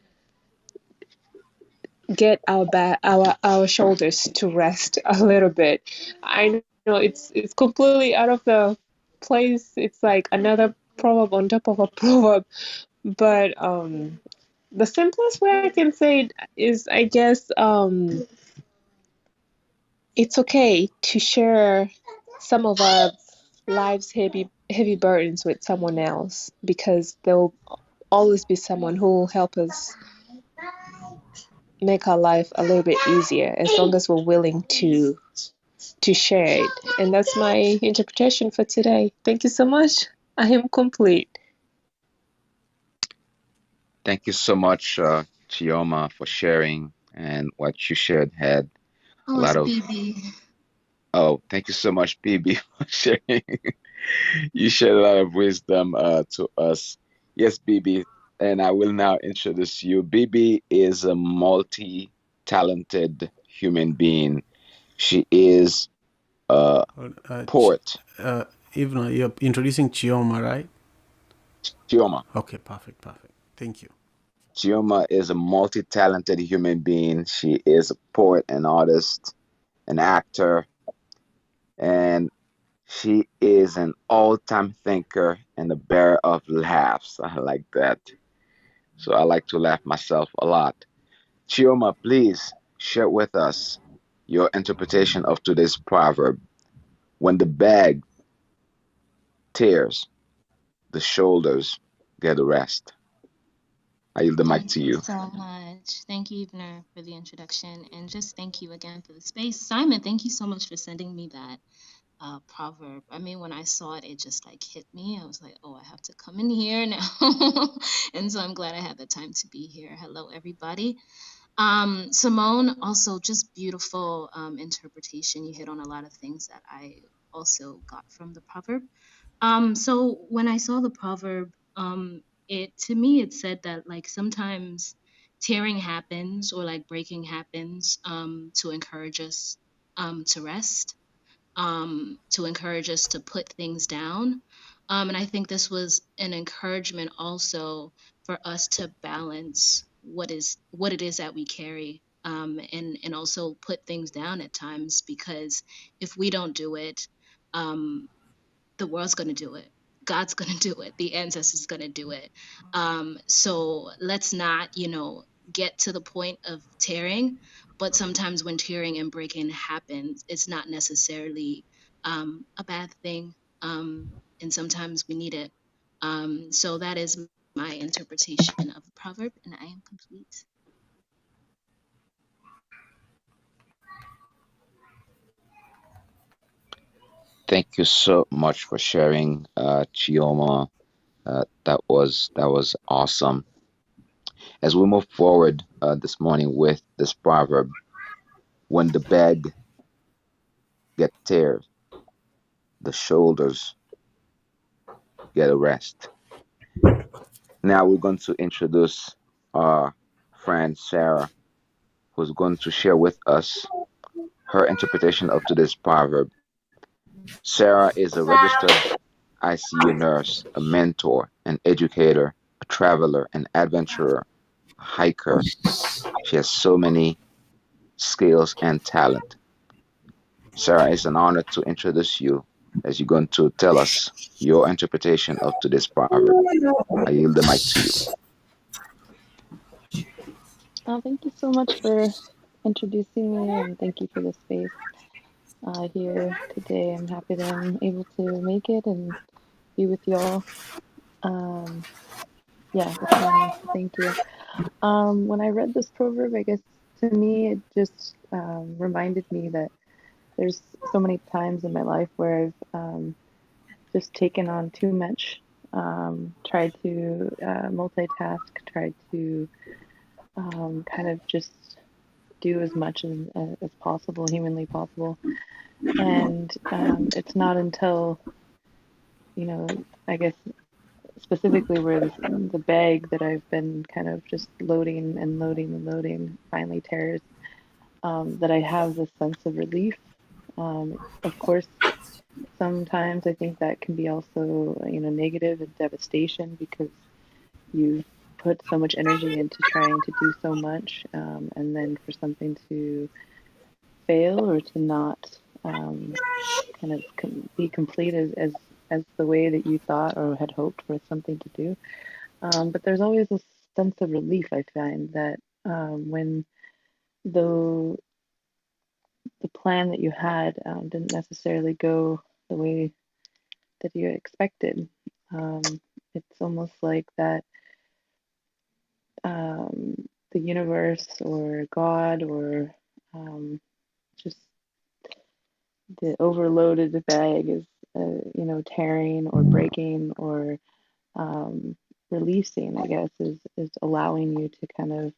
get our shoulders to rest a little bit. I know it's completely out of the place. It's like another proverb on top of a proverb, but the simplest way I can say it is, I guess, it's okay to share some of our lives' heavy burdens with someone else, because there'll always be someone who will help us make our life a little bit easier, as long as we're willing to share it. And that's my interpretation for today. Thank you so much. I am complete. Thank you so much, Chioma, for sharing. And what you shared had a Oh, lot it's of. BB. Oh, thank you so much, BB, for sharing. You shared a lot of wisdom to us. Yes, BB. And I will now introduce you. BB is a multi-talented human being. She is a Uh, Ch- poet. Even you're introducing Chioma, right? Chioma. Okay, perfect, perfect. Thank you. Chioma is a multi-talented human being. She is a poet, an artist, an actor, and she is an all-time thinker and a bearer of laughs. I like that. So I like to laugh myself a lot. Chioma, please share with us your interpretation of today's proverb. When the bag tears, the shoulders get a rest. I yield the mic Thank to you you. so much. Thank you, Ibner, for the introduction. And just thank you again for the space. Simon, thank you so much for sending me that proverb. I mean, when I saw it, it just like hit me. I was like, oh, I have to come in here now. And so I'm glad I had the time to be here. Hello, everybody. Simone, also just beautiful interpretation. You hit on a lot of things that I also got from the proverb. So when I saw the proverb, it to me it said that like sometimes tearing happens or like breaking happens to encourage us to rest, to encourage us to put things down. And I think this was an encouragement also for us to balance what it is that we carry, and also put things down at times, because if we don't do it, um, the world's going to do it. God's going to do it. The ancestors going to do it. So let's not, get to the point of tearing. But sometimes when tearing and breaking happens, it's not necessarily a bad thing. And sometimes we need it. So that is my interpretation of the proverb, and I am complete. Thank you so much for sharing, Chioma. That was awesome. As we move forward this morning with this proverb, when the bag get tear, the shoulders get a rest. Now we're going to introduce our friend Sarah, who's going to share with us her interpretation of today's proverb. Sarah is a registered ICU nurse, a mentor, an educator, a traveler, an adventurer, a hiker. She has so many skills and talent. Sarah, it's an honor to introduce you as you're going to tell us your interpretation of today's proverb. I yield the mic to you. Thank you so much for introducing me, and thank you for the space here today. I'm happy that I'm able to make it and be with y'all. Um, yeah, it's an honor. Thank you. When I read this proverb, I guess to me it just reminded me that there's so many times in my life where I've just taken on too much, tried to multitask, tried to kind of just do as much as possible, humanly possible. And it's not until, I guess specifically where the bag that I've been kind of just loading and loading and loading finally tears, that I have this sense of relief. Of course, sometimes I think that can be also, negative and devastation, because you've put so much energy into trying to do so much, and then for something to fail or to not kind of be complete as the way that you thought or had hoped for something to do. But there's always a sense of relief I find that when the the plan that you had didn't necessarily go the way that you expected. Um, it's almost like that the universe or God or just the overloaded bag is, tearing or breaking or um, releasing, I guess, is allowing you to kind of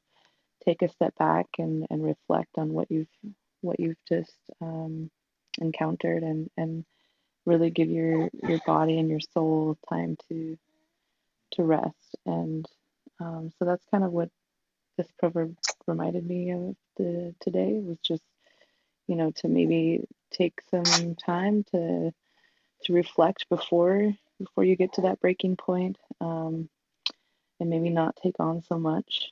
take a step back and reflect on what you've just encountered and really give your body and your soul time to rest. And so that's kind of what this proverb reminded me of today was just, to maybe take some time to reflect before you get to that breaking point, and maybe not take on so much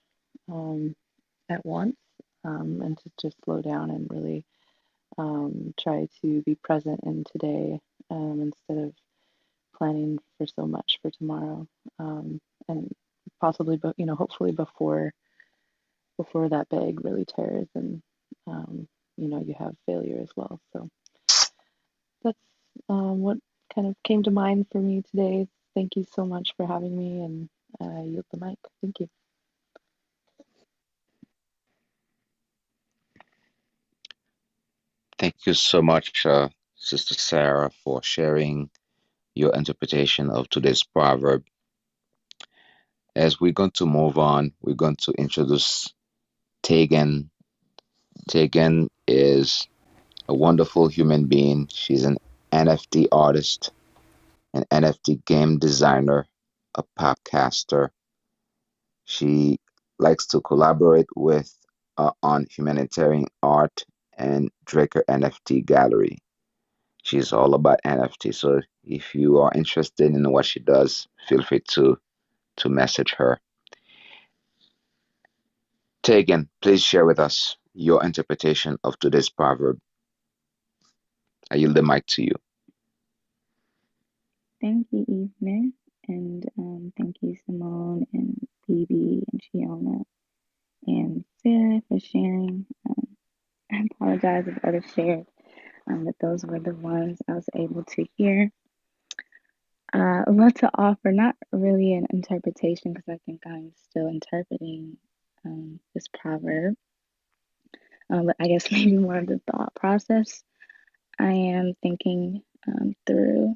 at once, and to just slow down and really try to be present in today, instead of planning for so much for tomorrow, and possibly, but hopefully before that bag really tears and you have failure as well. So that's what kind of came to mind for me today. Thank you so much for having me, and I yield the mic. Thank you. Thank you so much, Sister Sarah, for sharing your interpretation of today's proverb. As we're going to move on, we're going to introduce Tegan. Tegan is a wonderful human being. She's an NFT artist, an NFT game designer, a podcaster. She likes to collaborate with on humanitarian art and Draker NFT Gallery. She's all about NFT. So if you are interested in what she does, feel free to message her. Tegan, please share with us your interpretation of today's proverb. I yield the mic to you. Thank you, Evening, and thank you, Simone and BB and Shiona and Sarah for sharing. I apologize if others shared, but those were the ones I was able to hear. What to offer? Not really an interpretation because I think I'm still interpreting this proverb, but I guess maybe more of the thought process I am thinking through.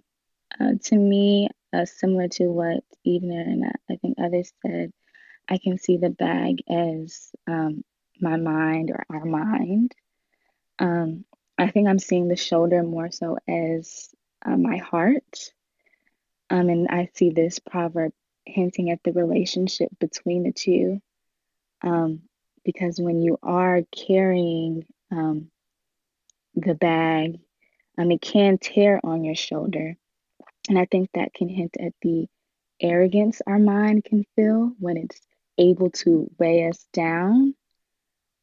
To me, similar to what Evener and I think others said, I can see the bag as my mind or our mind. I think I'm seeing the shoulder more so as my heart. And I see this proverb hinting at the relationship between the two. Because when you are carrying the bag, it can tear on your shoulder. And I think that can hint at the arrogance our mind can feel when it's able to weigh us down.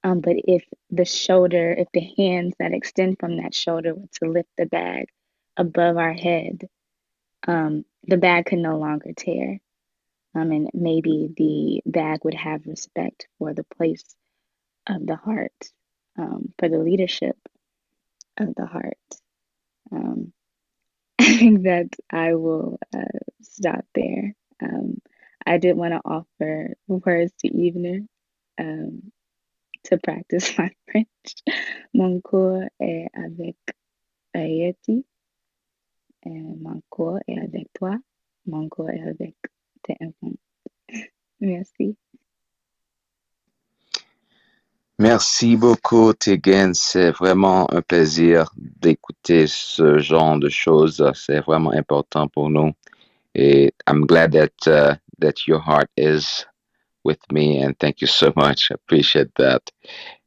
But if if the hands that extend from that shoulder were to lift the bag above our head, the bag could no longer tear. And maybe the bag would have respect for the place of the heart, for the leadership of the heart. I think that I will stop there. I did want to offer words to Evener to practice my French. Mon cours est avec Yeti, et mon cours est avec toi. Mon cours est avec tes enfants. Merci. Merci beaucoup, Tegan. C'est vraiment un plaisir d'écouter ce genre de choses. C'est vraiment important pour nous. And I'm glad that your heart is with me, and thank you so much. I appreciate that.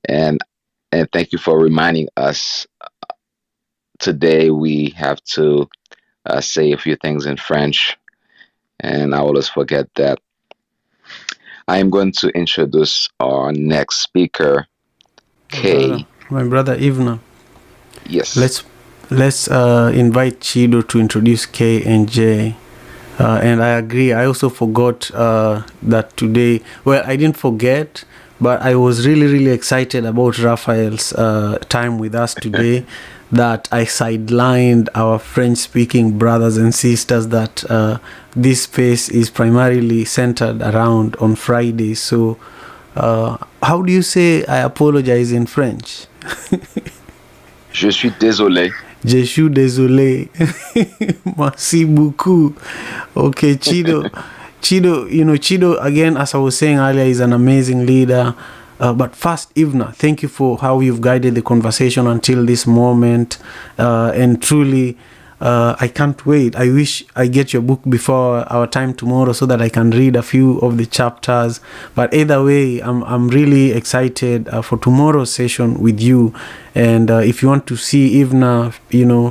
And thank you for reminding us today we have to say a few things in French, and I always forget that. I am going to introduce our next speaker, My brother, Kay. my brother Ivna. Yes. Let's invite Chido to introduce K and J. And I agree. I also forgot that today. Well, I didn't forget, but I was really, really excited about Raphael's time with us today. That I sidelined our French-speaking brothers and sisters. That this space is primarily centered around on Fridays. So, how do you say I apologize in French? Je suis désolé. Je suis désolé. Merci beaucoup. Okay, Chido. Chido, again, as I was saying earlier, is an amazing leader. But first, Ivna, thank you for how you've guided the conversation until this moment. And truly, I can't wait. I wish I get your book before our time tomorrow so that I can read a few of the chapters. But either way, I'm really excited for tomorrow's session with you. And if you want to see Ivna,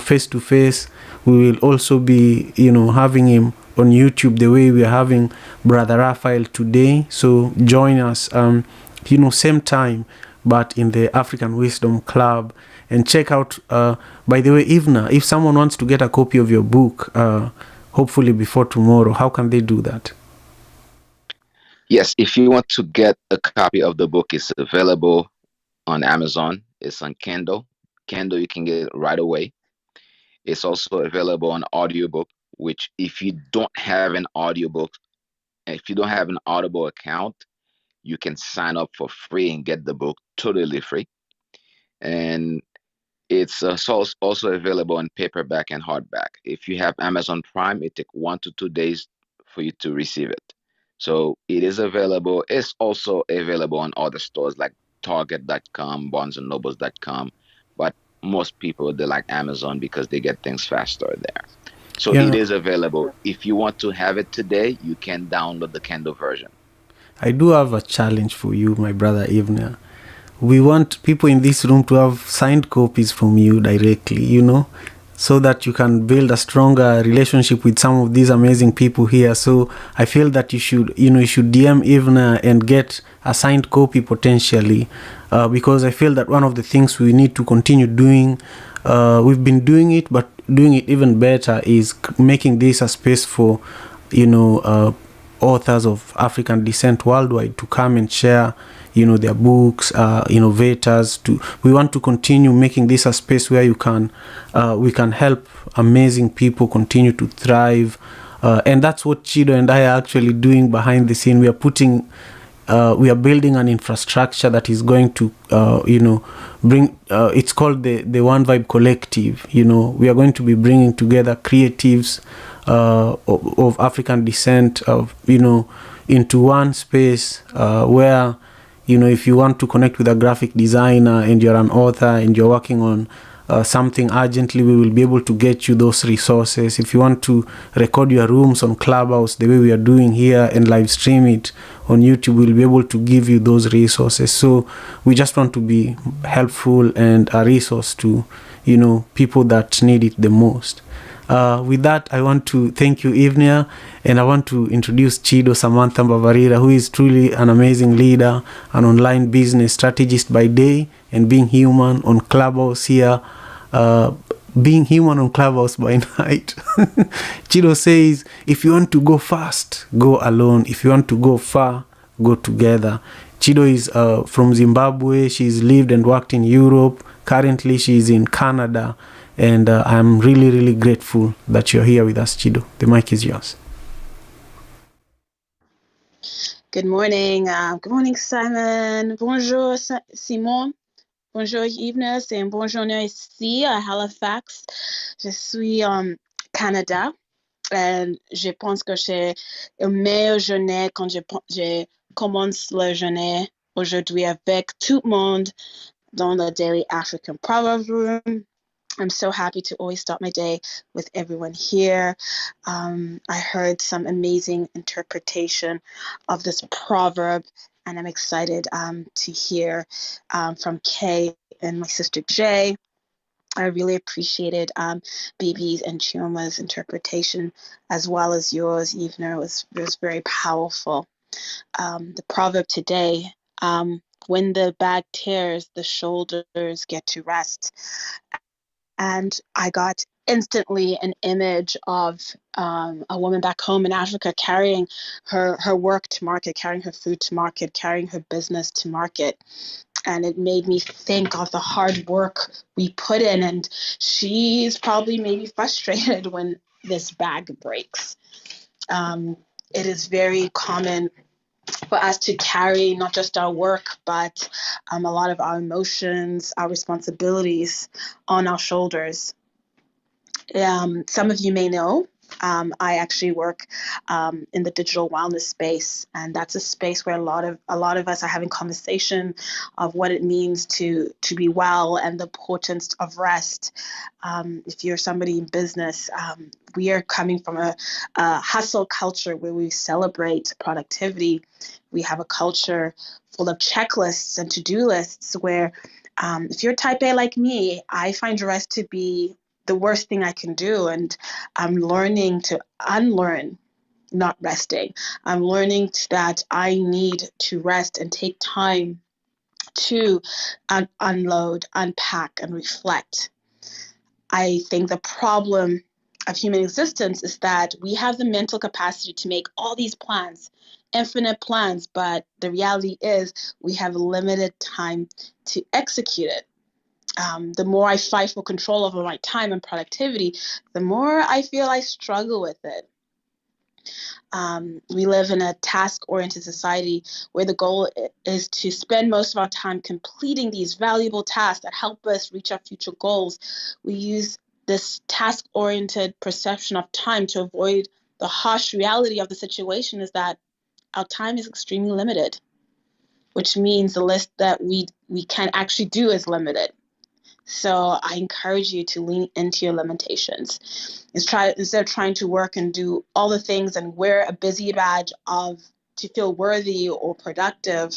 face to face, we will also be, having him on YouTube the way we are having Brother Raphael today. So join us, same time, but in the African Wisdom Club. And check out, by the way, Ivna, if someone wants to get a copy of your book, hopefully before tomorrow, how can they do that? Yes, if you want to get a copy of the book, it's available on Amazon. It's on Kindle. Kindle, you can get it right away. It's also available on audiobook, which if you don't have an audiobook, if you don't have an Audible account, you can sign up for free and get the book totally free. And it's also available in paperback and hardback. If you have Amazon Prime, it takes 1 to 2 days for you to receive it. So it is available. It's also available on other stores like Target.com, BarnesandNobles.com. But most people, they like Amazon because they get things faster there. So it Yeah, is available. If you want to have it today, you can download the Kindle version. I do have a challenge for you, my brother Ivna. We want people in this room to have signed copies from you directly, so that you can build a stronger relationship with some of these amazing people here. So I feel that you should DM Ivna and get a signed copy potentially, because I feel that one of the things we need to continue doing, we've been doing it, but doing it even better is making this a space for, authors of African descent worldwide to come and share their books, innovators. We want to continue making this a space where we can help amazing people continue to thrive, and that's what Chido and I are actually doing behind the scene. We are building an infrastructure that is going to bring, it's called the One Vibe Collective. We are going to be bringing together creatives of African descent, into one space, where if you want to connect with a graphic designer and you're an author and you're working on something urgently, we will be able to get you those resources. If you want to record your rooms on Clubhouse the way we are doing here and live stream it on YouTube, we'll be able to give you those resources. So we just want to be helpful and a resource to people that need it the most. With that, I want to thank you, Ivnia, and I want to introduce Chido Samantha Bavarira, who is truly an amazing leader, an online business strategist by day, and being human on Clubhouse here, being human on Clubhouse by night. Chido says, if you want to go fast, go alone. If you want to go far, go together. Chido is from Zimbabwe. She's lived and worked in Europe. Currently, she's in Canada. And I'm really, really grateful that you're here with us, Chido. The mic is yours. Good morning. Good morning, Simon. Bonjour, Simon. Bonjour, Yves. C'est une bonne journée ici à Halifax. Je suis en Canada. Et je pense que c'est une meilleure journée quand je commence la journée aujourd'hui avec tout le monde dans le Daily African Proverb Room. I'm so happy to always start my day with everyone here. I heard some amazing interpretation of this proverb, and I'm excited to hear from Kay and my sister Jay. I really appreciated BB's and Chioma's interpretation as well as yours, Yvner. It was very powerful. The proverb today, when the bag tears, the shoulders get to rest. And I got instantly an image of a woman back home in Africa carrying her work to market, carrying her food to market, carrying her business to market. And it made me think of the hard work we put in. And she's probably maybe frustrated when this bag breaks. It is very common for us to carry not just our work, but a lot of our emotions, our responsibilities on our shoulders. Some of you may know, I actually work in the digital wellness space, and that's a space where a lot of us are having conversation of what it means to be well and the importance of rest. If you're somebody in business, we are coming from a hustle culture where we celebrate productivity. We have a culture full of checklists and to-do lists where if you're type A like me, I find rest to be the worst thing I can do. And I'm learning to unlearn not resting. I'm learning that I need to rest and take time to unload, unpack, and reflect. I think the problem of human existence is that we have the mental capacity to make all these plans, infinite plans, but the reality is we have limited time to execute it. The more I fight for control over my time and productivity, the more I feel I struggle with it. We live in a task-oriented society where the goal is to spend most of our time completing these valuable tasks that help us reach our future goals. We use this task-oriented perception of time to avoid the harsh reality of the situation is that our time is extremely limited, which means the list that we can actually do is limited. So I encourage you to lean into your limitations. Instead of trying to work and do all the things and wear a busy badge to feel worthy or productive,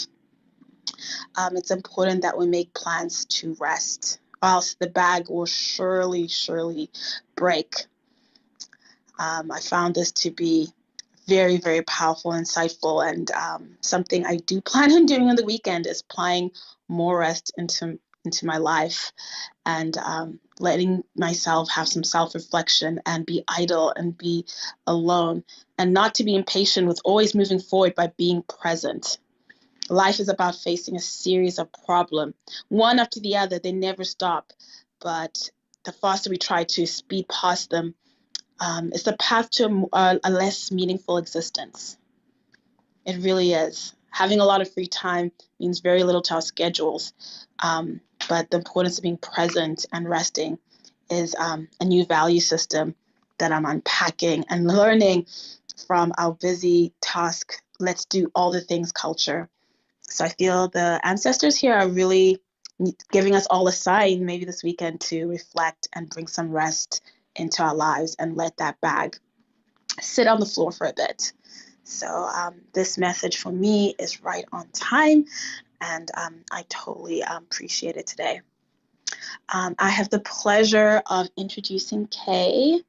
it's important that we make plans to rest, or else the bag will surely break. I found this to be very, very powerful, insightful, and something I do plan on doing on the weekend is applying more rest into my life, and letting myself have some self-reflection and be idle and be alone, and not to be impatient with always moving forward by being present. Life is about facing a series of problems, one after the other. They never stop, but the faster we try to speed past them, it's the path to a less meaningful existence. It really is. Having a lot of free time means very little to our schedules, but the importance of being present and resting is a new value system that I'm unpacking and learning from our busy task, let's do all the things culture. So I feel the ancestors here are really giving us all a sign maybe this weekend to reflect and bring some rest into our lives and let that bag sit on the floor for a bit. So this message for me is right on time, and I totally appreciate it today. I have the pleasure of introducing Kay.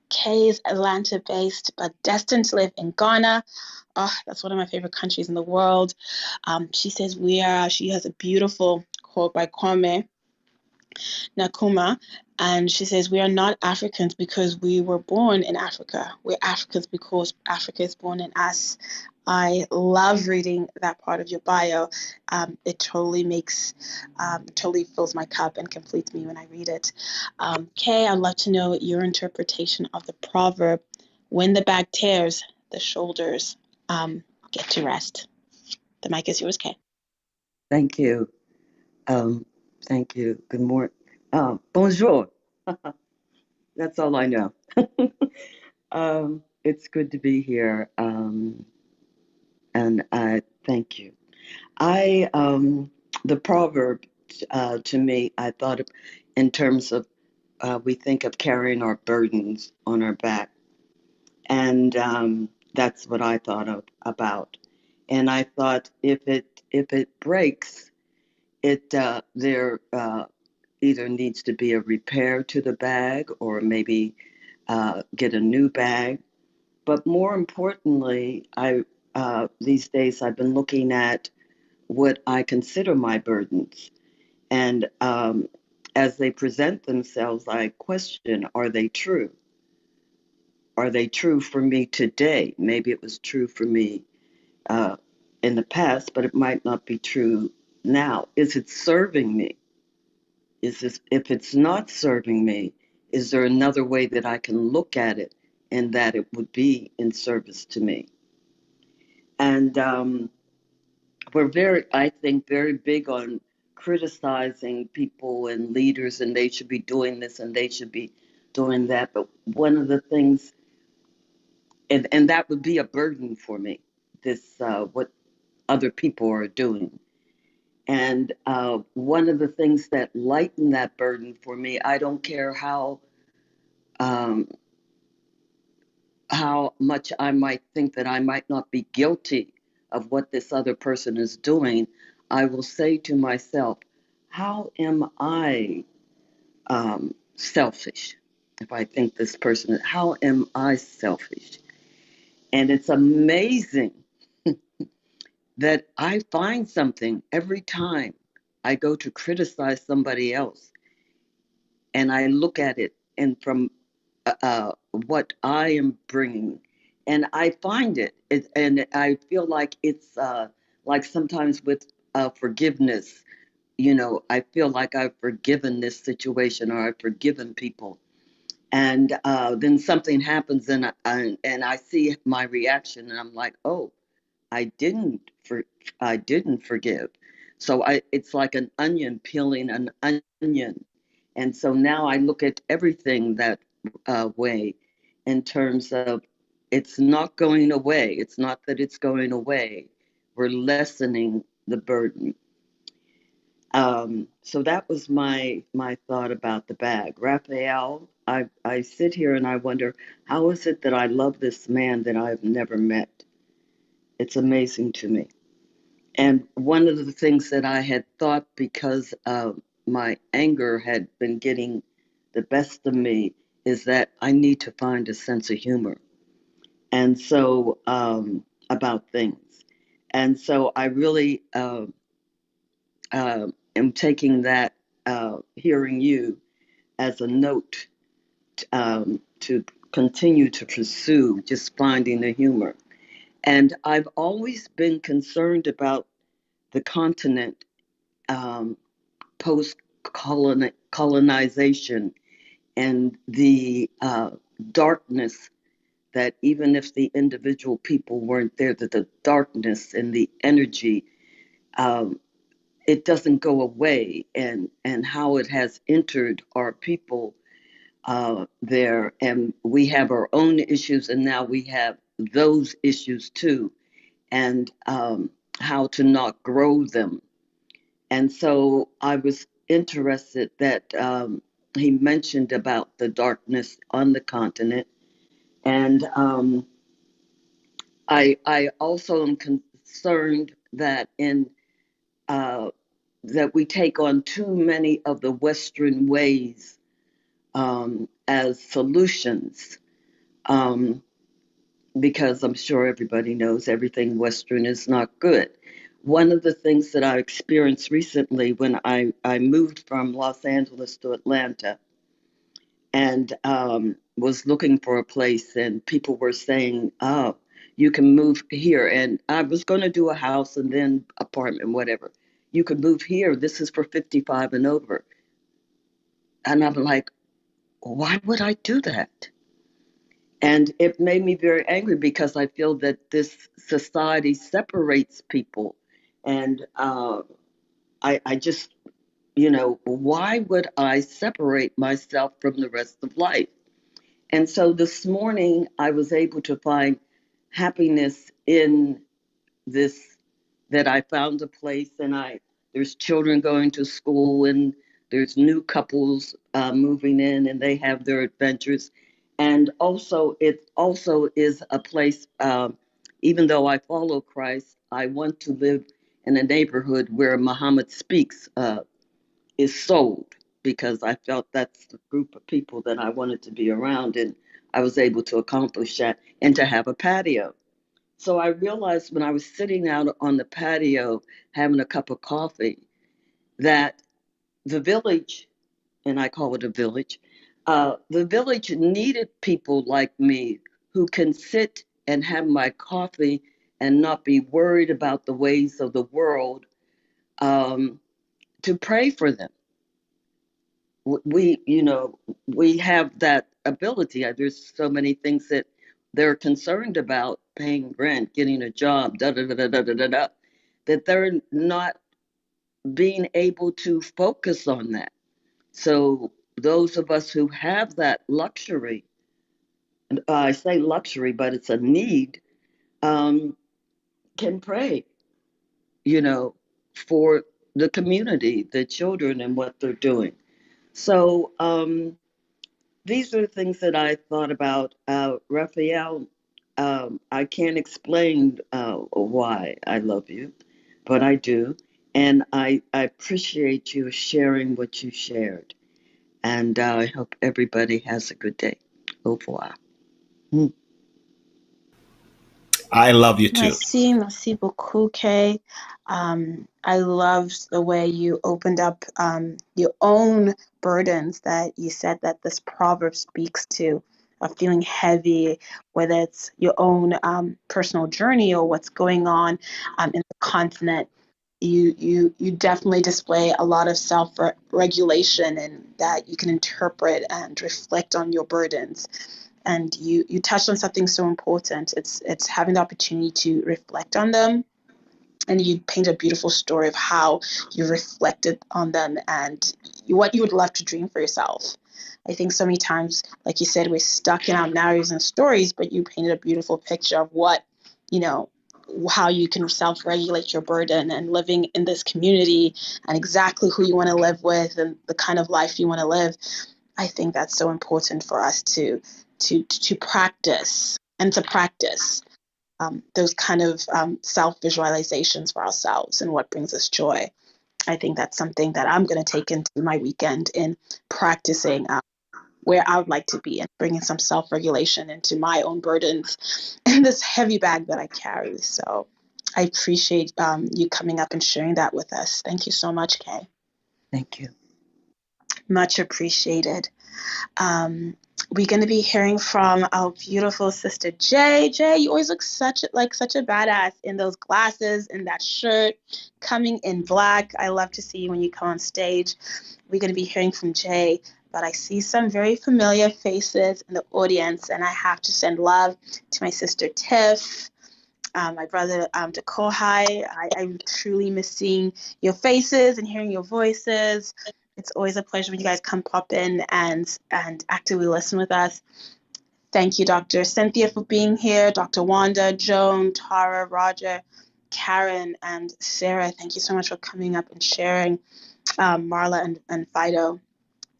Kay is Atlanta-based, but destined to live in Ghana. Oh, that's one of my favorite countries in the world. She says she has a beautiful quote by Kwame Nkrumah, and she says, we are not Africans because we were born in Africa. We're Africans because Africa is born in us. I love reading that part of your bio. It totally totally fills my cup and completes me when I read it. Kay, I'd love to know your interpretation of the proverb, when the bag tears, the shoulders get to rest. The mic is yours, Kay. Thank you. Thank you. Good morning. Bonjour. That's all I know. It's good to be here. And I thank you. The proverb to me, I thought of in terms of we think of carrying our burdens on our back, and that's what I thought about. And I thought if it breaks, there either needs to be a repair to the bag or maybe get a new bag. But more importantly, I these days I've been looking at what I consider my burdens. And as they present themselves, I question, are they true? Are they true for me today? Maybe it was true for me uh, in the past, but it might not be true now. Is it serving me? Is this, if it's not serving me, is there another way that I can look at it and that it would be in service to me? And we're I think, very big on criticizing people and leaders, and they should be doing this and they should be doing that. But one of the things, and that would be a burden for me, this what other people are doing. And one of the things that lighten that burden for me, I don't care um, how much I might think that I might not be guilty of what this other person is doing, I will say to myself, how am I selfish? If I think this person, how am I selfish? And it's amazing that I find something every time I go to criticize somebody else and I look at it and from what I am bringing, and I find and I feel like it's like sometimes with forgiveness. You know, I feel like I've forgiven this situation or I've forgiven people, and then something happens, and I see my reaction, and I'm like, oh, I didn't for I didn't forgive. So it's like an onion peeling an onion. And so now I look at everything that way in terms of it's not going away. It's not that it's going away. We're lessening the burden. So that was my thought about the bag. Raphael, I sit here and I wonder, how is it that I love this man that I've never met? It's amazing to me. And one of the things that I had thought, because my anger had been getting the best of me, is that I need to find a sense of humor. And so, about things. And so I really am taking that, hearing you, as a note to continue to pursue just finding the humor. And I've always been concerned about the continent post colonization and the darkness, that even if the individual people weren't there, that the darkness and the energy, um, it doesn't go away, and how it has entered our people there. And we have our own issues, and now we have those issues too, and how to not grow them. And so I was interested that he mentioned about the darkness on the continent. And I also am concerned that that we take on too many of the Western ways as solutions. Um, because I'm sure everybody knows everything Western is not good. One of the things that I experienced recently when I moved from Los Angeles to Atlanta, and was looking for a place, and people were saying, oh, you can move here. And I was going to do a house and then apartment, whatever. You could move here. This is for 55 and over. And I'm like, why would I do that? And it made me very angry because I feel that this society separates people. And I just, why would I separate myself from the rest of life? And so this morning I was able to find happiness in this, that I found a place, and there's children going to school, and there's new couples moving in, and they have their adventures. And also it also is a place, even though I follow Christ, I want to live in a neighborhood where Muhammad speaks is sold, because I felt that's the group of people that I wanted to be around, and I was able to accomplish that, and to have a patio. So I realized when I was sitting out on the patio having a cup of coffee that the village, and I call it a village, the village needed people like me who can sit and have my coffee and not be worried about the ways of the world, to pray for them. We have that ability. There's so many things that they're concerned about: paying rent, getting a job, da da da da da da da, that they're not being able to focus on that. So those of us who have that luxury, I say luxury, but it's a need, um, can pray, you know, for the community, the children, and what they're doing. So these are the things that I thought about. Raphael, I can't explain why I love you, but I do. And I appreciate you sharing what you shared. And I hope everybody has a good day. Au revoir. I love you too. Merci beaucoup, Kay. I loved the way you opened up your own burdens, that you said that this proverb speaks to, of feeling heavy, whether it's your own personal journey or what's going on in the continent. You definitely display a lot of self-regulation, and that you can interpret and reflect on your burdens. And you touched on something so important. It's having the opportunity to reflect on them, and you paint a beautiful story of how you reflected on them and what you would love to dream for yourself. I think so many times, like you said, we're stuck in our narratives and stories, but you painted a beautiful picture of what, how you can self-regulate your burden and living in this community and exactly who you want to live with and the kind of life you want to live. I think that's so important for us to practice and to practice those kind of self-visualizations for ourselves and what brings us joy. I think that's something that I'm going to take into my weekend in practicing where I would like to be and bringing some self-regulation into my own burdens in this heavy bag that I carry. So I appreciate you coming up and sharing that with us. Thank you so much, Kay. Thank you. Much appreciated. We're going to be hearing from our beautiful sister Jay. Jay, you always look such a badass in those glasses and that shirt, coming in black. I love to see you when you come on stage. We're going to be hearing from Jay, but I see some very familiar faces in the audience, and I have to send love to my sister Tiff, my brother Dekohai. I truly miss seeing your faces and hearing your voices. It's always a pleasure when you guys come pop in and actively listen with us. Thank you, Dr. Cynthia, for being here, Dr. Wanda, Joan, Tara, Roger, Karen, and Sarah. Thank you so much for coming up and sharing, Marla and Fido.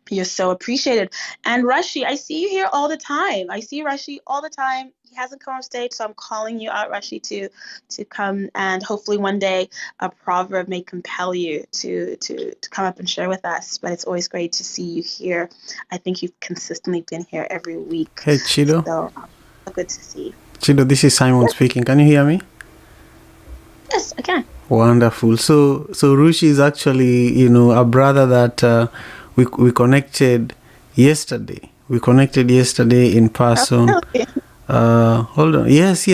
You're so appreciated. And Rashi, I see you here all the time. I see Rashi all the time. He hasn't come on stage, so I'm calling you out, Rashi, to come, and hopefully one day a proverb may compel you to come up and share with us. But it's always great to see you here. I think you've consistently been here every week. Hey, Chido. So good to see you. Chido, this is Simon speaking. Can you hear me? Yes, I can. Wonderful. So Rushi is actually, a brother that we connected yesterday. We connected yesterday in person. Oh, really? Hold on. Yes.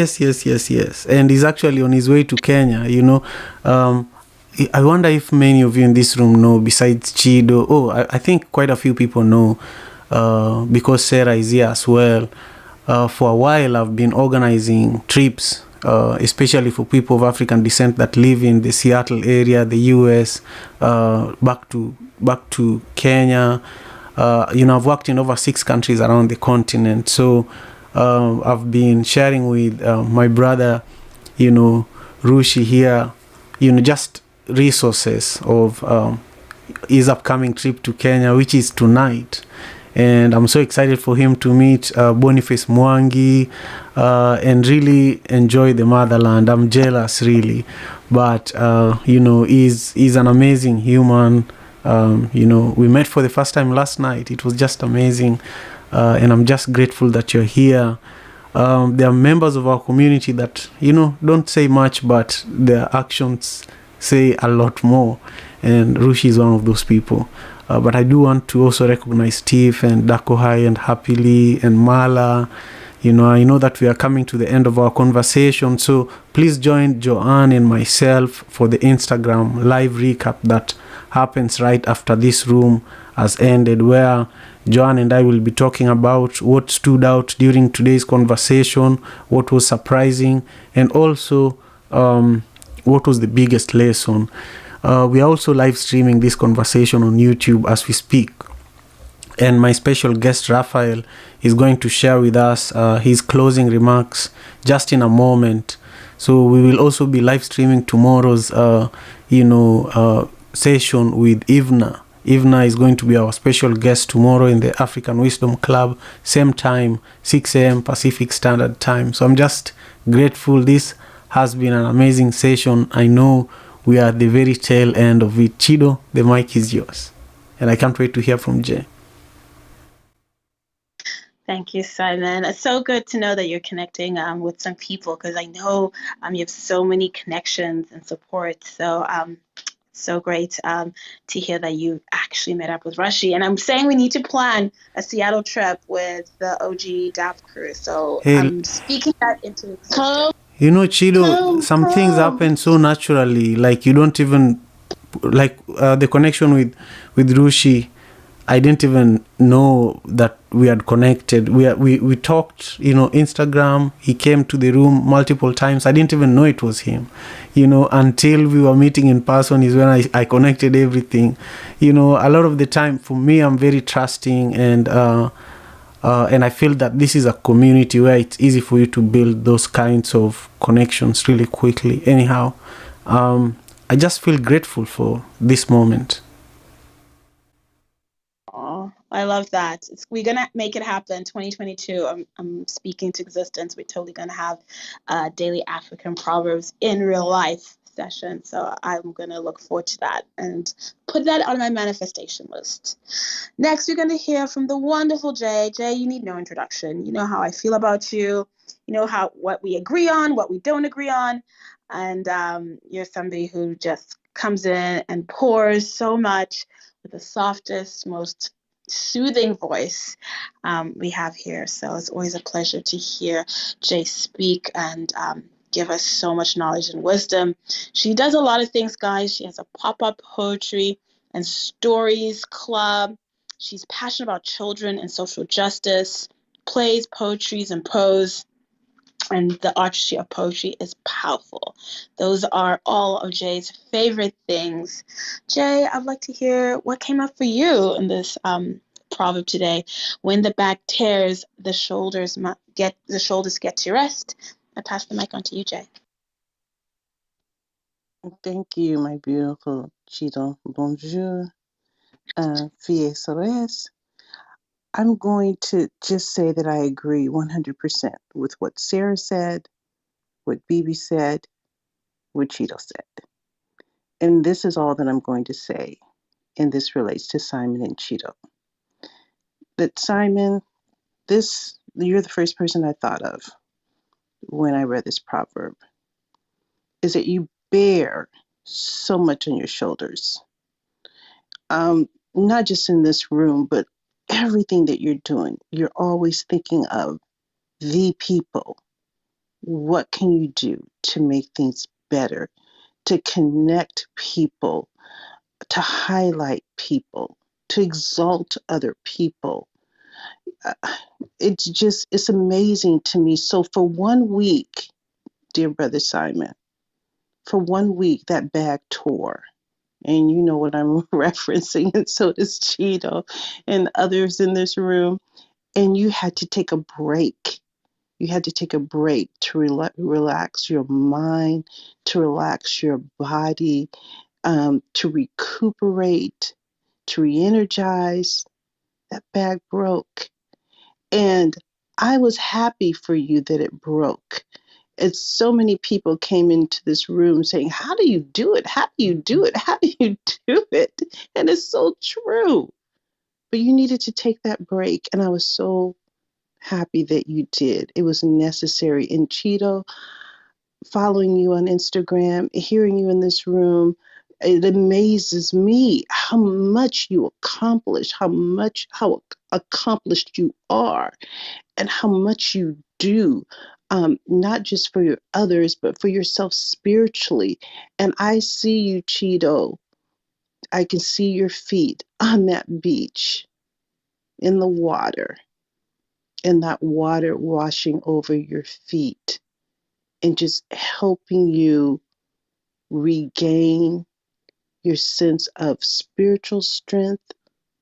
And he's actually on his way to Kenya. I wonder if many of you in this room know, besides Chido. Oh, I think quite a few people know, because Sarah is here as well. For a while, I've been organizing trips, especially for people of African descent that live in the Seattle area, the US, back to Kenya. I've worked in over 6 countries around the continent. So I've been sharing with my brother, Rushi here, just resources of his upcoming trip to Kenya, which is tonight. And I'm so excited for him to meet Boniface Mwangi and really enjoy the motherland. I'm jealous, really. But, he's an amazing human. We met for the first time last night. It was just amazing. And I'm just grateful that you're here. There are members of our community that, don't say much, but their actions say a lot more. And Rushi is one of those people. But I do want to also recognize Steve and Dakohai and Happily and Mala. I know that we are coming to the end of our conversation, so please join Joanne and myself for the Instagram live recap that happens right after this room has ended, where Joanne and I will be talking about what stood out during today's conversation, what was surprising, and also what was the biggest lesson. We are also live streaming this conversation on YouTube as we speak. And my special guest, Raphael, is going to share with us his closing remarks just in a moment. So we will also be live streaming tomorrow's, session with Ivna. Ivna is going to be our special guest tomorrow in the African Wisdom Club, same time, 6 a.m. Pacific Standard Time. So I'm just grateful. This has been an amazing session. I know we are at the very tail end of it. Chido, the mic is yours. And I can't wait to hear from Jay. Thank you, Simon. It's so good to know that you're connecting with some people, because I know you have so many connections and support. So great to hear that you actually met up with Rushy. And I'm saying we need to plan a Seattle trip with the OG DAP crew. So Hey, I'm speaking that into existence. Chido, some things happen so naturally. Like you don't even the connection with Rushi. I didn't even know that we had connected. We talked, Instagram. He came to the room multiple times. I didn't even know it was him, until we were meeting in person is when I connected everything. A lot of the time for me, I'm very trusting, and I feel that this is a community where it's easy for you to build those kinds of connections really quickly. Anyhow, I just feel grateful for this moment. Oh, I love that. We're gonna make it happen. 2022. I'm speaking to existence. We're totally gonna have daily African proverbs in real life session. So I'm gonna look forward to that and put that on my manifestation list. Next, we're gonna hear from the wonderful Jay. Jay, you need no introduction. You know how I feel about you. You know what we agree on, what we don't agree on, and you're somebody who just comes in and pours so much with the softest, most soothing voice we have here. So it's always a pleasure to hear Jay speak and give us so much knowledge and wisdom. She does a lot of things, guys. She has a pop-up poetry and stories club. She's passionate about children and social justice, plays, poetries, and prose. And the artistry of poetry is powerful. Those are all of Jay's favorite things. Jay, I'd like to hear what came up for you in this proverb today. When the back tears, the shoulders get to rest. I pass the mic on to you, Jay. Thank you, my beautiful Chido. Bonjour, Fie Celeste. I'm going to just say that I agree 100% with what Sarah said, what Bibi said, what Cheeto said. And this is all that I'm going to say, and this relates to Simon and Cheeto. That Simon, you're the first person I thought of when I read this proverb, is that you bear so much on your shoulders. Not just in this room, but everything that you're doing, you're always thinking of the people. What can you do to make things better, to connect people, to highlight people, to exalt other people? It's amazing to me. So for 1 week, dear brother Simon, for 1 week, that bag tore. And you know what I'm referencing, and so does Cheeto and others in this room. And you had to take a break. You had to take a break to relax your mind, to relax your body, to recuperate, to re-energize. That bag broke. And I was happy for you that it broke. And so many people came into this room saying, how do you do it? How do you do it? How do you do it? And it's so true. But you needed to take that break. And I was so happy that you did. It was necessary. And Cheeto, following you on Instagram, hearing you in this room, it amazes me how much you accomplish, how accomplished you are, and how much you do, not just for your others, but for yourself spiritually. And I see you, Cheeto. I can see your feet on that beach in the water, and that water washing over your feet and just helping you regain your sense of spiritual strength,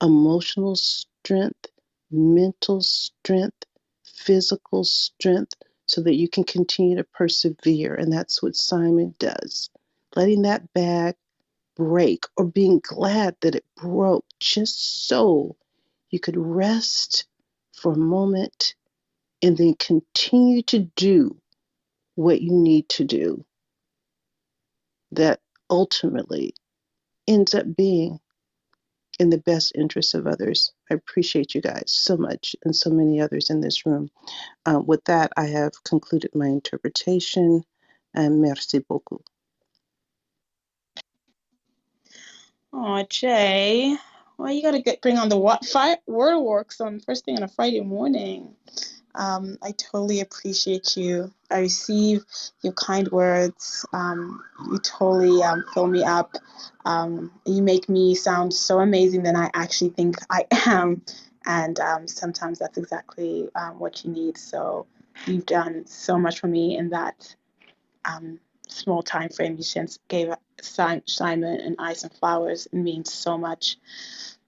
emotional strength, mental strength, physical strength, so that you can continue to persevere. And that's what Simon does. Letting that bag break, or being glad that it broke, just so you could rest for a moment and then continue to do what you need to do, that ultimately ends up being in the best interest of others. I appreciate you guys so much, and so many others in this room. With that, I have concluded my interpretation, and merci beaucoup. Oh, Jay, why you gotta bring on the word works on first thing on a Friday morning? I totally appreciate you. I receive your kind words. You totally fill me up. You make me sound so amazing than I actually think I am. And sometimes that's exactly what you need. So you've done so much for me in that small time frame. You since gave Simon and I some flowers. It means so much.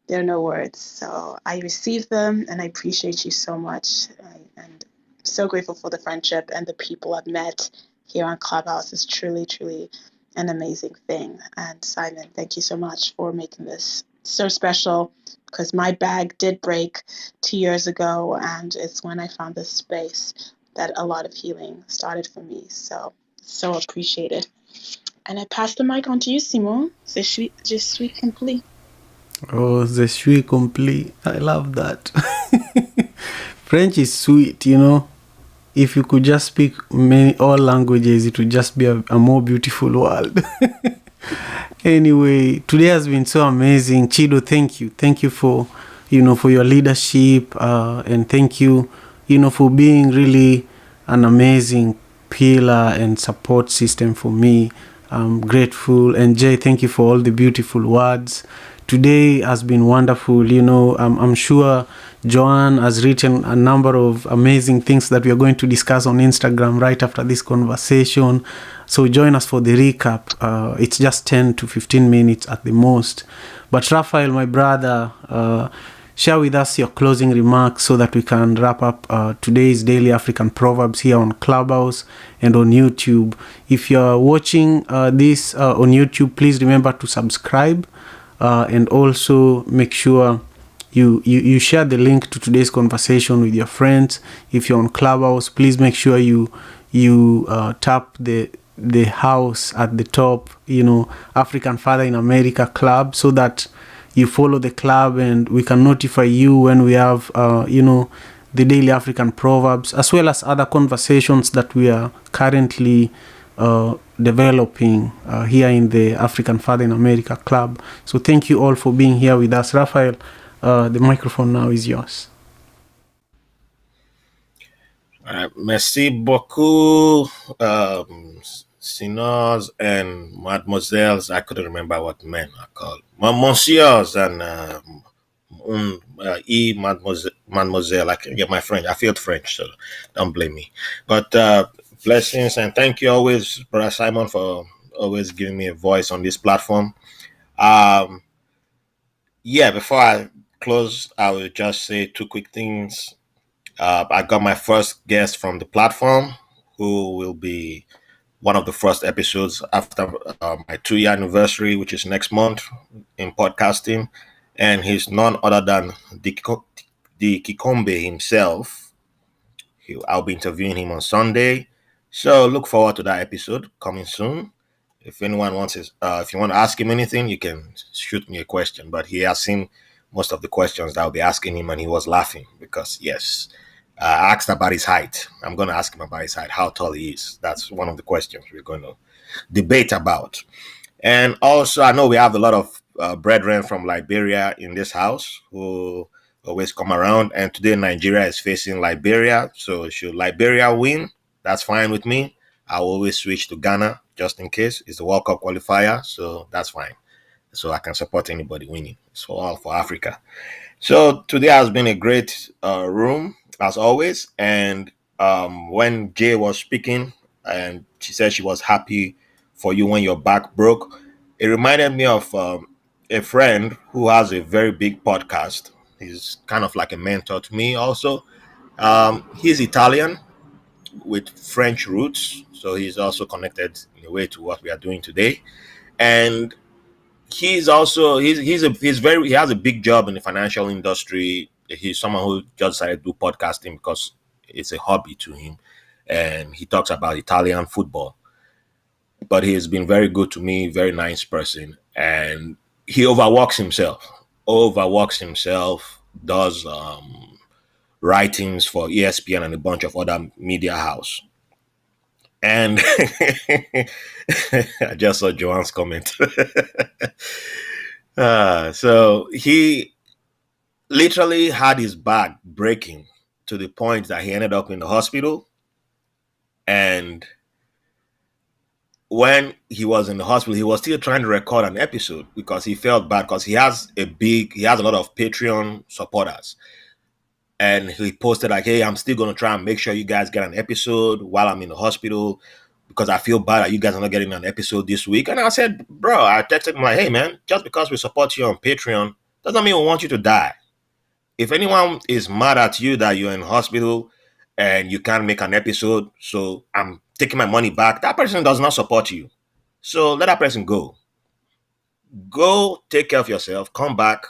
There are no words. So I receive them, and I appreciate you so much. And so grateful for the friendship and the people I've met here on Clubhouse. It's truly, truly an amazing thing. And Simon, thank you so much for making this so special, because my bag did break 2 years ago, and it's when I found this space that a lot of healing started for me. So appreciated. And I pass the mic on to you, Simon. Je suis complete. Oh, je suis complete. I love that. French is sweet, you know. If you could just speak all languages, it would just be a more beautiful world. Anyway, today has been so amazing. Chido, thank you. Thank you for, for your leadership, and thank you, for being really an amazing pillar and support system for me. I'm grateful. And Jay, thank you for all the beautiful words. Today has been wonderful. I'm sure Joanne has written a number of amazing things that we are going to discuss on Instagram right after this conversation. So join us for the recap. It's just 10 to 15 minutes at the most. But Raphael, my brother, share with us your closing remarks so that we can wrap up today's Daily African Proverbs here on Clubhouse and on YouTube. If you're watching this on YouTube, please remember to subscribe, and also make sure you share the link to today's conversation with your friends. If you're on Clubhouse, please make sure you tap the house at the top, African Father in America Club, so that you follow the club and we can notify you when we have the Daily African Proverbs, as well as other conversations that we are currently developing here in the African Father in America Club. So thank you all for being here with us. Raphael, the microphone now is yours. Merci beaucoup, signors and mademoiselles. I couldn't remember what men are called. Monsieurs and mademoiselle. I can get my French. I failed French, so don't blame me. But blessings, and thank you always, Brother Simon, for always giving me a voice on this platform. Before I close, I will just say two quick things. I got my first guest from the platform, who will be one of the first episodes after my 2-year anniversary, which is next month in podcasting. And he's none other than the Kikombe himself. I'll be interviewing him on Sunday. So look forward to that episode coming soon. If anyone wants if you want to ask him anything, you can shoot me a question. But he has seen most of the questions that I'll be asking him, and he was laughing because, yes, asked about his height. I'm going to ask him about his height, how tall he is. That's one of the questions we're going to debate about. And also, I know we have a lot of brethren from Liberia in this house who always come around. And today, Nigeria is facing Liberia. So, should Liberia win, that's fine with me. I'll always switch to Ghana just in case. It's the World Cup qualifier. So, that's fine. So, I can support anybody winning. It's all for Africa. So, today has been a great room, as always. And when Jay was speaking, and she said she was happy for you when your back broke, it reminded me of a friend who has a very big podcast. He's kind of like a mentor to me also. He's Italian with French roots, so he's also connected in a way to what we are doing today. And he's also he has a big job in the financial industry. He's someone who just decided to do podcasting because it's a hobby to him, and he talks about Italian football. But he's been very good to me, very nice person, and he overworks himself, does writings for ESPN and a bunch of other media house. And I just saw Joanne's comment. So he literally had his back breaking to the point that he ended up in the hospital. And when he was in the hospital, he was still trying to record an episode because he felt bad because he has a lot of Patreon supporters. And he posted like, hey, I'm still going to try and make sure you guys get an episode while I'm in the hospital because I feel bad that you guys are not getting an episode this week. And I said, bro, I texted him like, hey, man, just because we support you on Patreon doesn't mean we want you to die. If anyone is mad at you that you're in hospital and you can't make an episode, so I'm taking my money back, that person does not support you. So let that person go. Go take care of yourself, come back.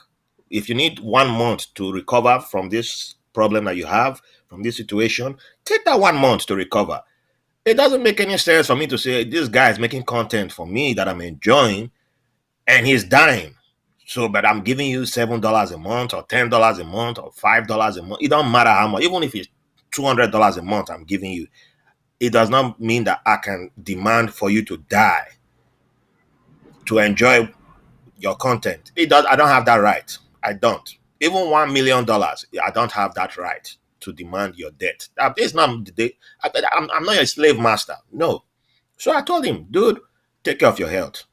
If you need 1 month to recover from this problem that you have, from this situation, take that 1 month to recover. It doesn't make any sense for me to say this guy is making content for me that I'm enjoying and he's dying. So, but I'm giving you $7 a month or $10 a month or $5 a month. It don't matter how much, even if it's $200 a month I'm giving you. It does not mean that I can demand for you to die to enjoy your content. I don't have that right. I don't. Even $1 million, I don't have that right to demand your debt. It's not the day. I'm not a slave master. No. So I told him, dude, take care of your health.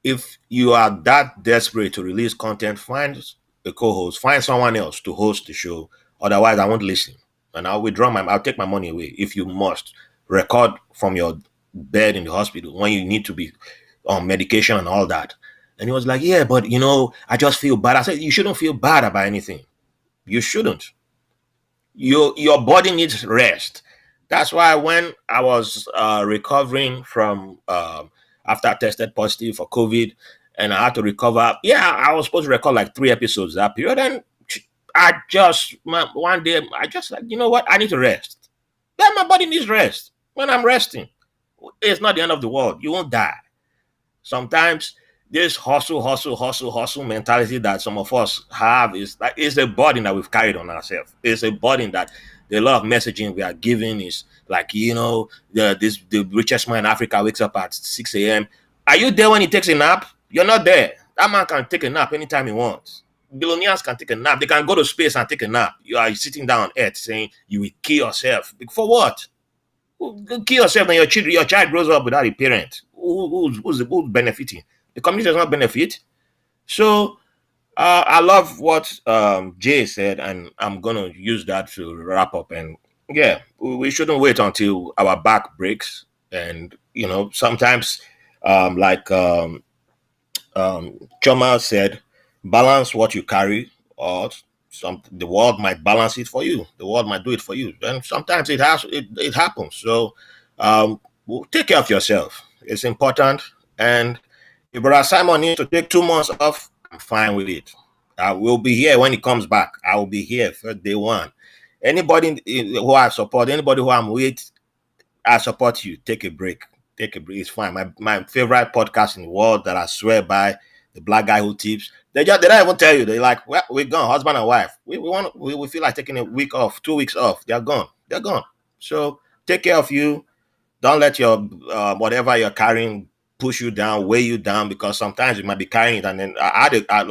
If you are that desperate to release content, find a co-host, find someone else to host the show. Otherwise, I won't listen. And I'll take my money away. If you must record from your bed in the hospital when you need to be on medication and all that. And he was like, yeah, but I just feel bad. I said, you shouldn't feel bad about anything. You shouldn't. Your body needs rest. That's why when I was recovering from after I tested positive for COVID and I had to recover, I was supposed to record like 3 episodes that period. And one day, I just like, you know what? I need to rest. Then my body needs rest. When I'm resting, it's not the end of the world. You won't die. Sometimes this hustle mentality that some of us have is a burden that we've carried on ourselves. It's a burden that a lot of messaging we are giving is like, the richest man in Africa wakes up at 6 a.m. Are you there when he takes a nap? You're not there. That man can take a nap anytime he wants. Billionaires can take a nap. They can go to space and take a nap. You are sitting down on earth saying you will kill yourself. For what? Kill yourself and your child grows up without a parent. Who's benefiting? The community does not benefit. So I love what Jay said, and I'm gonna use that to wrap up. And we shouldn't wait until our back breaks. And sometimes, like Choma said, balance what you carry, or the world might balance it for you. The world might do it for you, and sometimes it happens. So, take care of yourself. It's important. And if Brother Simon needs to take 2 months off, I'm fine with it. I will be here when he comes back. I will be here for day one. Anybody who I support, anybody who I'm with, I support you. Take a break. Take a break. It's fine. My favorite podcast in the world that I swear by, the black guy who tips. They don't even tell you. They're like, well, we're gone, husband and wife. We feel like taking a week off, 2 weeks off. They're gone. They're gone. So take care of you. Don't let your whatever you're carrying push you down, weigh you down, because sometimes you might be carrying it. And then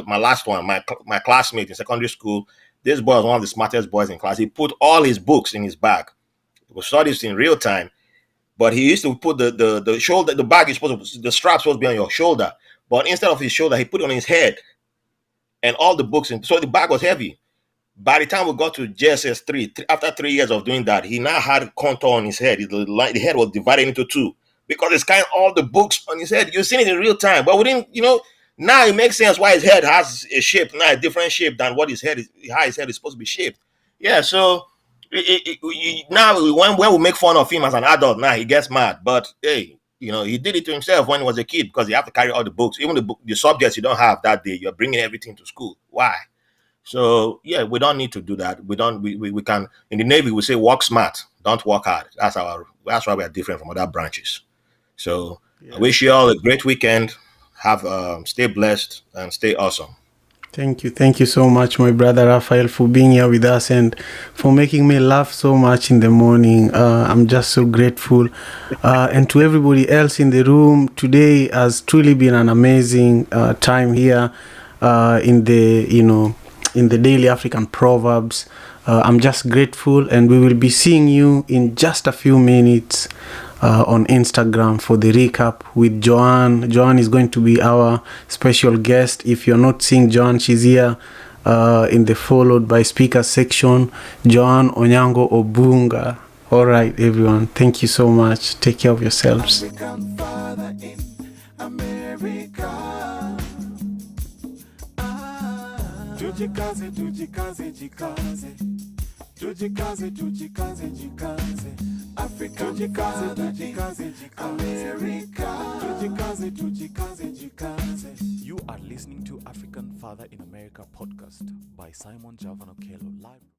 my last one, my classmate in secondary school. This boy was one of the smartest boys in class. He put all his books in his bag. We saw this in real time. But he used to put the shoulder, the bag is supposed to, the strap's supposed to be on your shoulder. But instead of his shoulder, he put it on his head. And all the books, so the bag was heavy. By the time we got to JSS 3, after 3 years of doing that, he now had contour on his head. The head was divided into two because it's carrying all the books on his head. You've seen it in real time, but we didn't, now it makes sense why his head has a shape, now a different shape than what how his head is supposed to be shaped. Yeah, so now when we make fun of him as an adult, now he gets mad. But hey, he did it to himself when he was a kid, because you have to carry all the books, even the subjects you don't have that day. You're bringing everything to school. Why? So yeah, we don't need to do that. We can, in the Navy we say work smart, don't work hard. That's why we are different from other branches. So yeah. I wish you all a great weekend. Have stay blessed and stay awesome. Thank you so much, my brother Raphael, for being here with us and for making me laugh so much in the morning. I'm just so grateful. And to everybody else in the room, today has truly been an amazing time here in the Daily African Proverbs. I'm just grateful, and we will be seeing you in just a few minutes on Instagram for the recap with Joanne. Joanne is going to be our special guest. If you're not seeing Joanne, she's here in the followed by speaker section. Joanne Onyango Obunga. All right, everyone. Thank you so much. Take care of yourselves. African father in America. Tujikaze, tujikaze, jikaze. Tujikaze, tujikaze, jikaze. Africa, tujikaze, tujikaze, jikaze. America. Tujikaze, tujikaze, jikaze. You are listening to African Father in America podcast by Simon Javan Okello, live.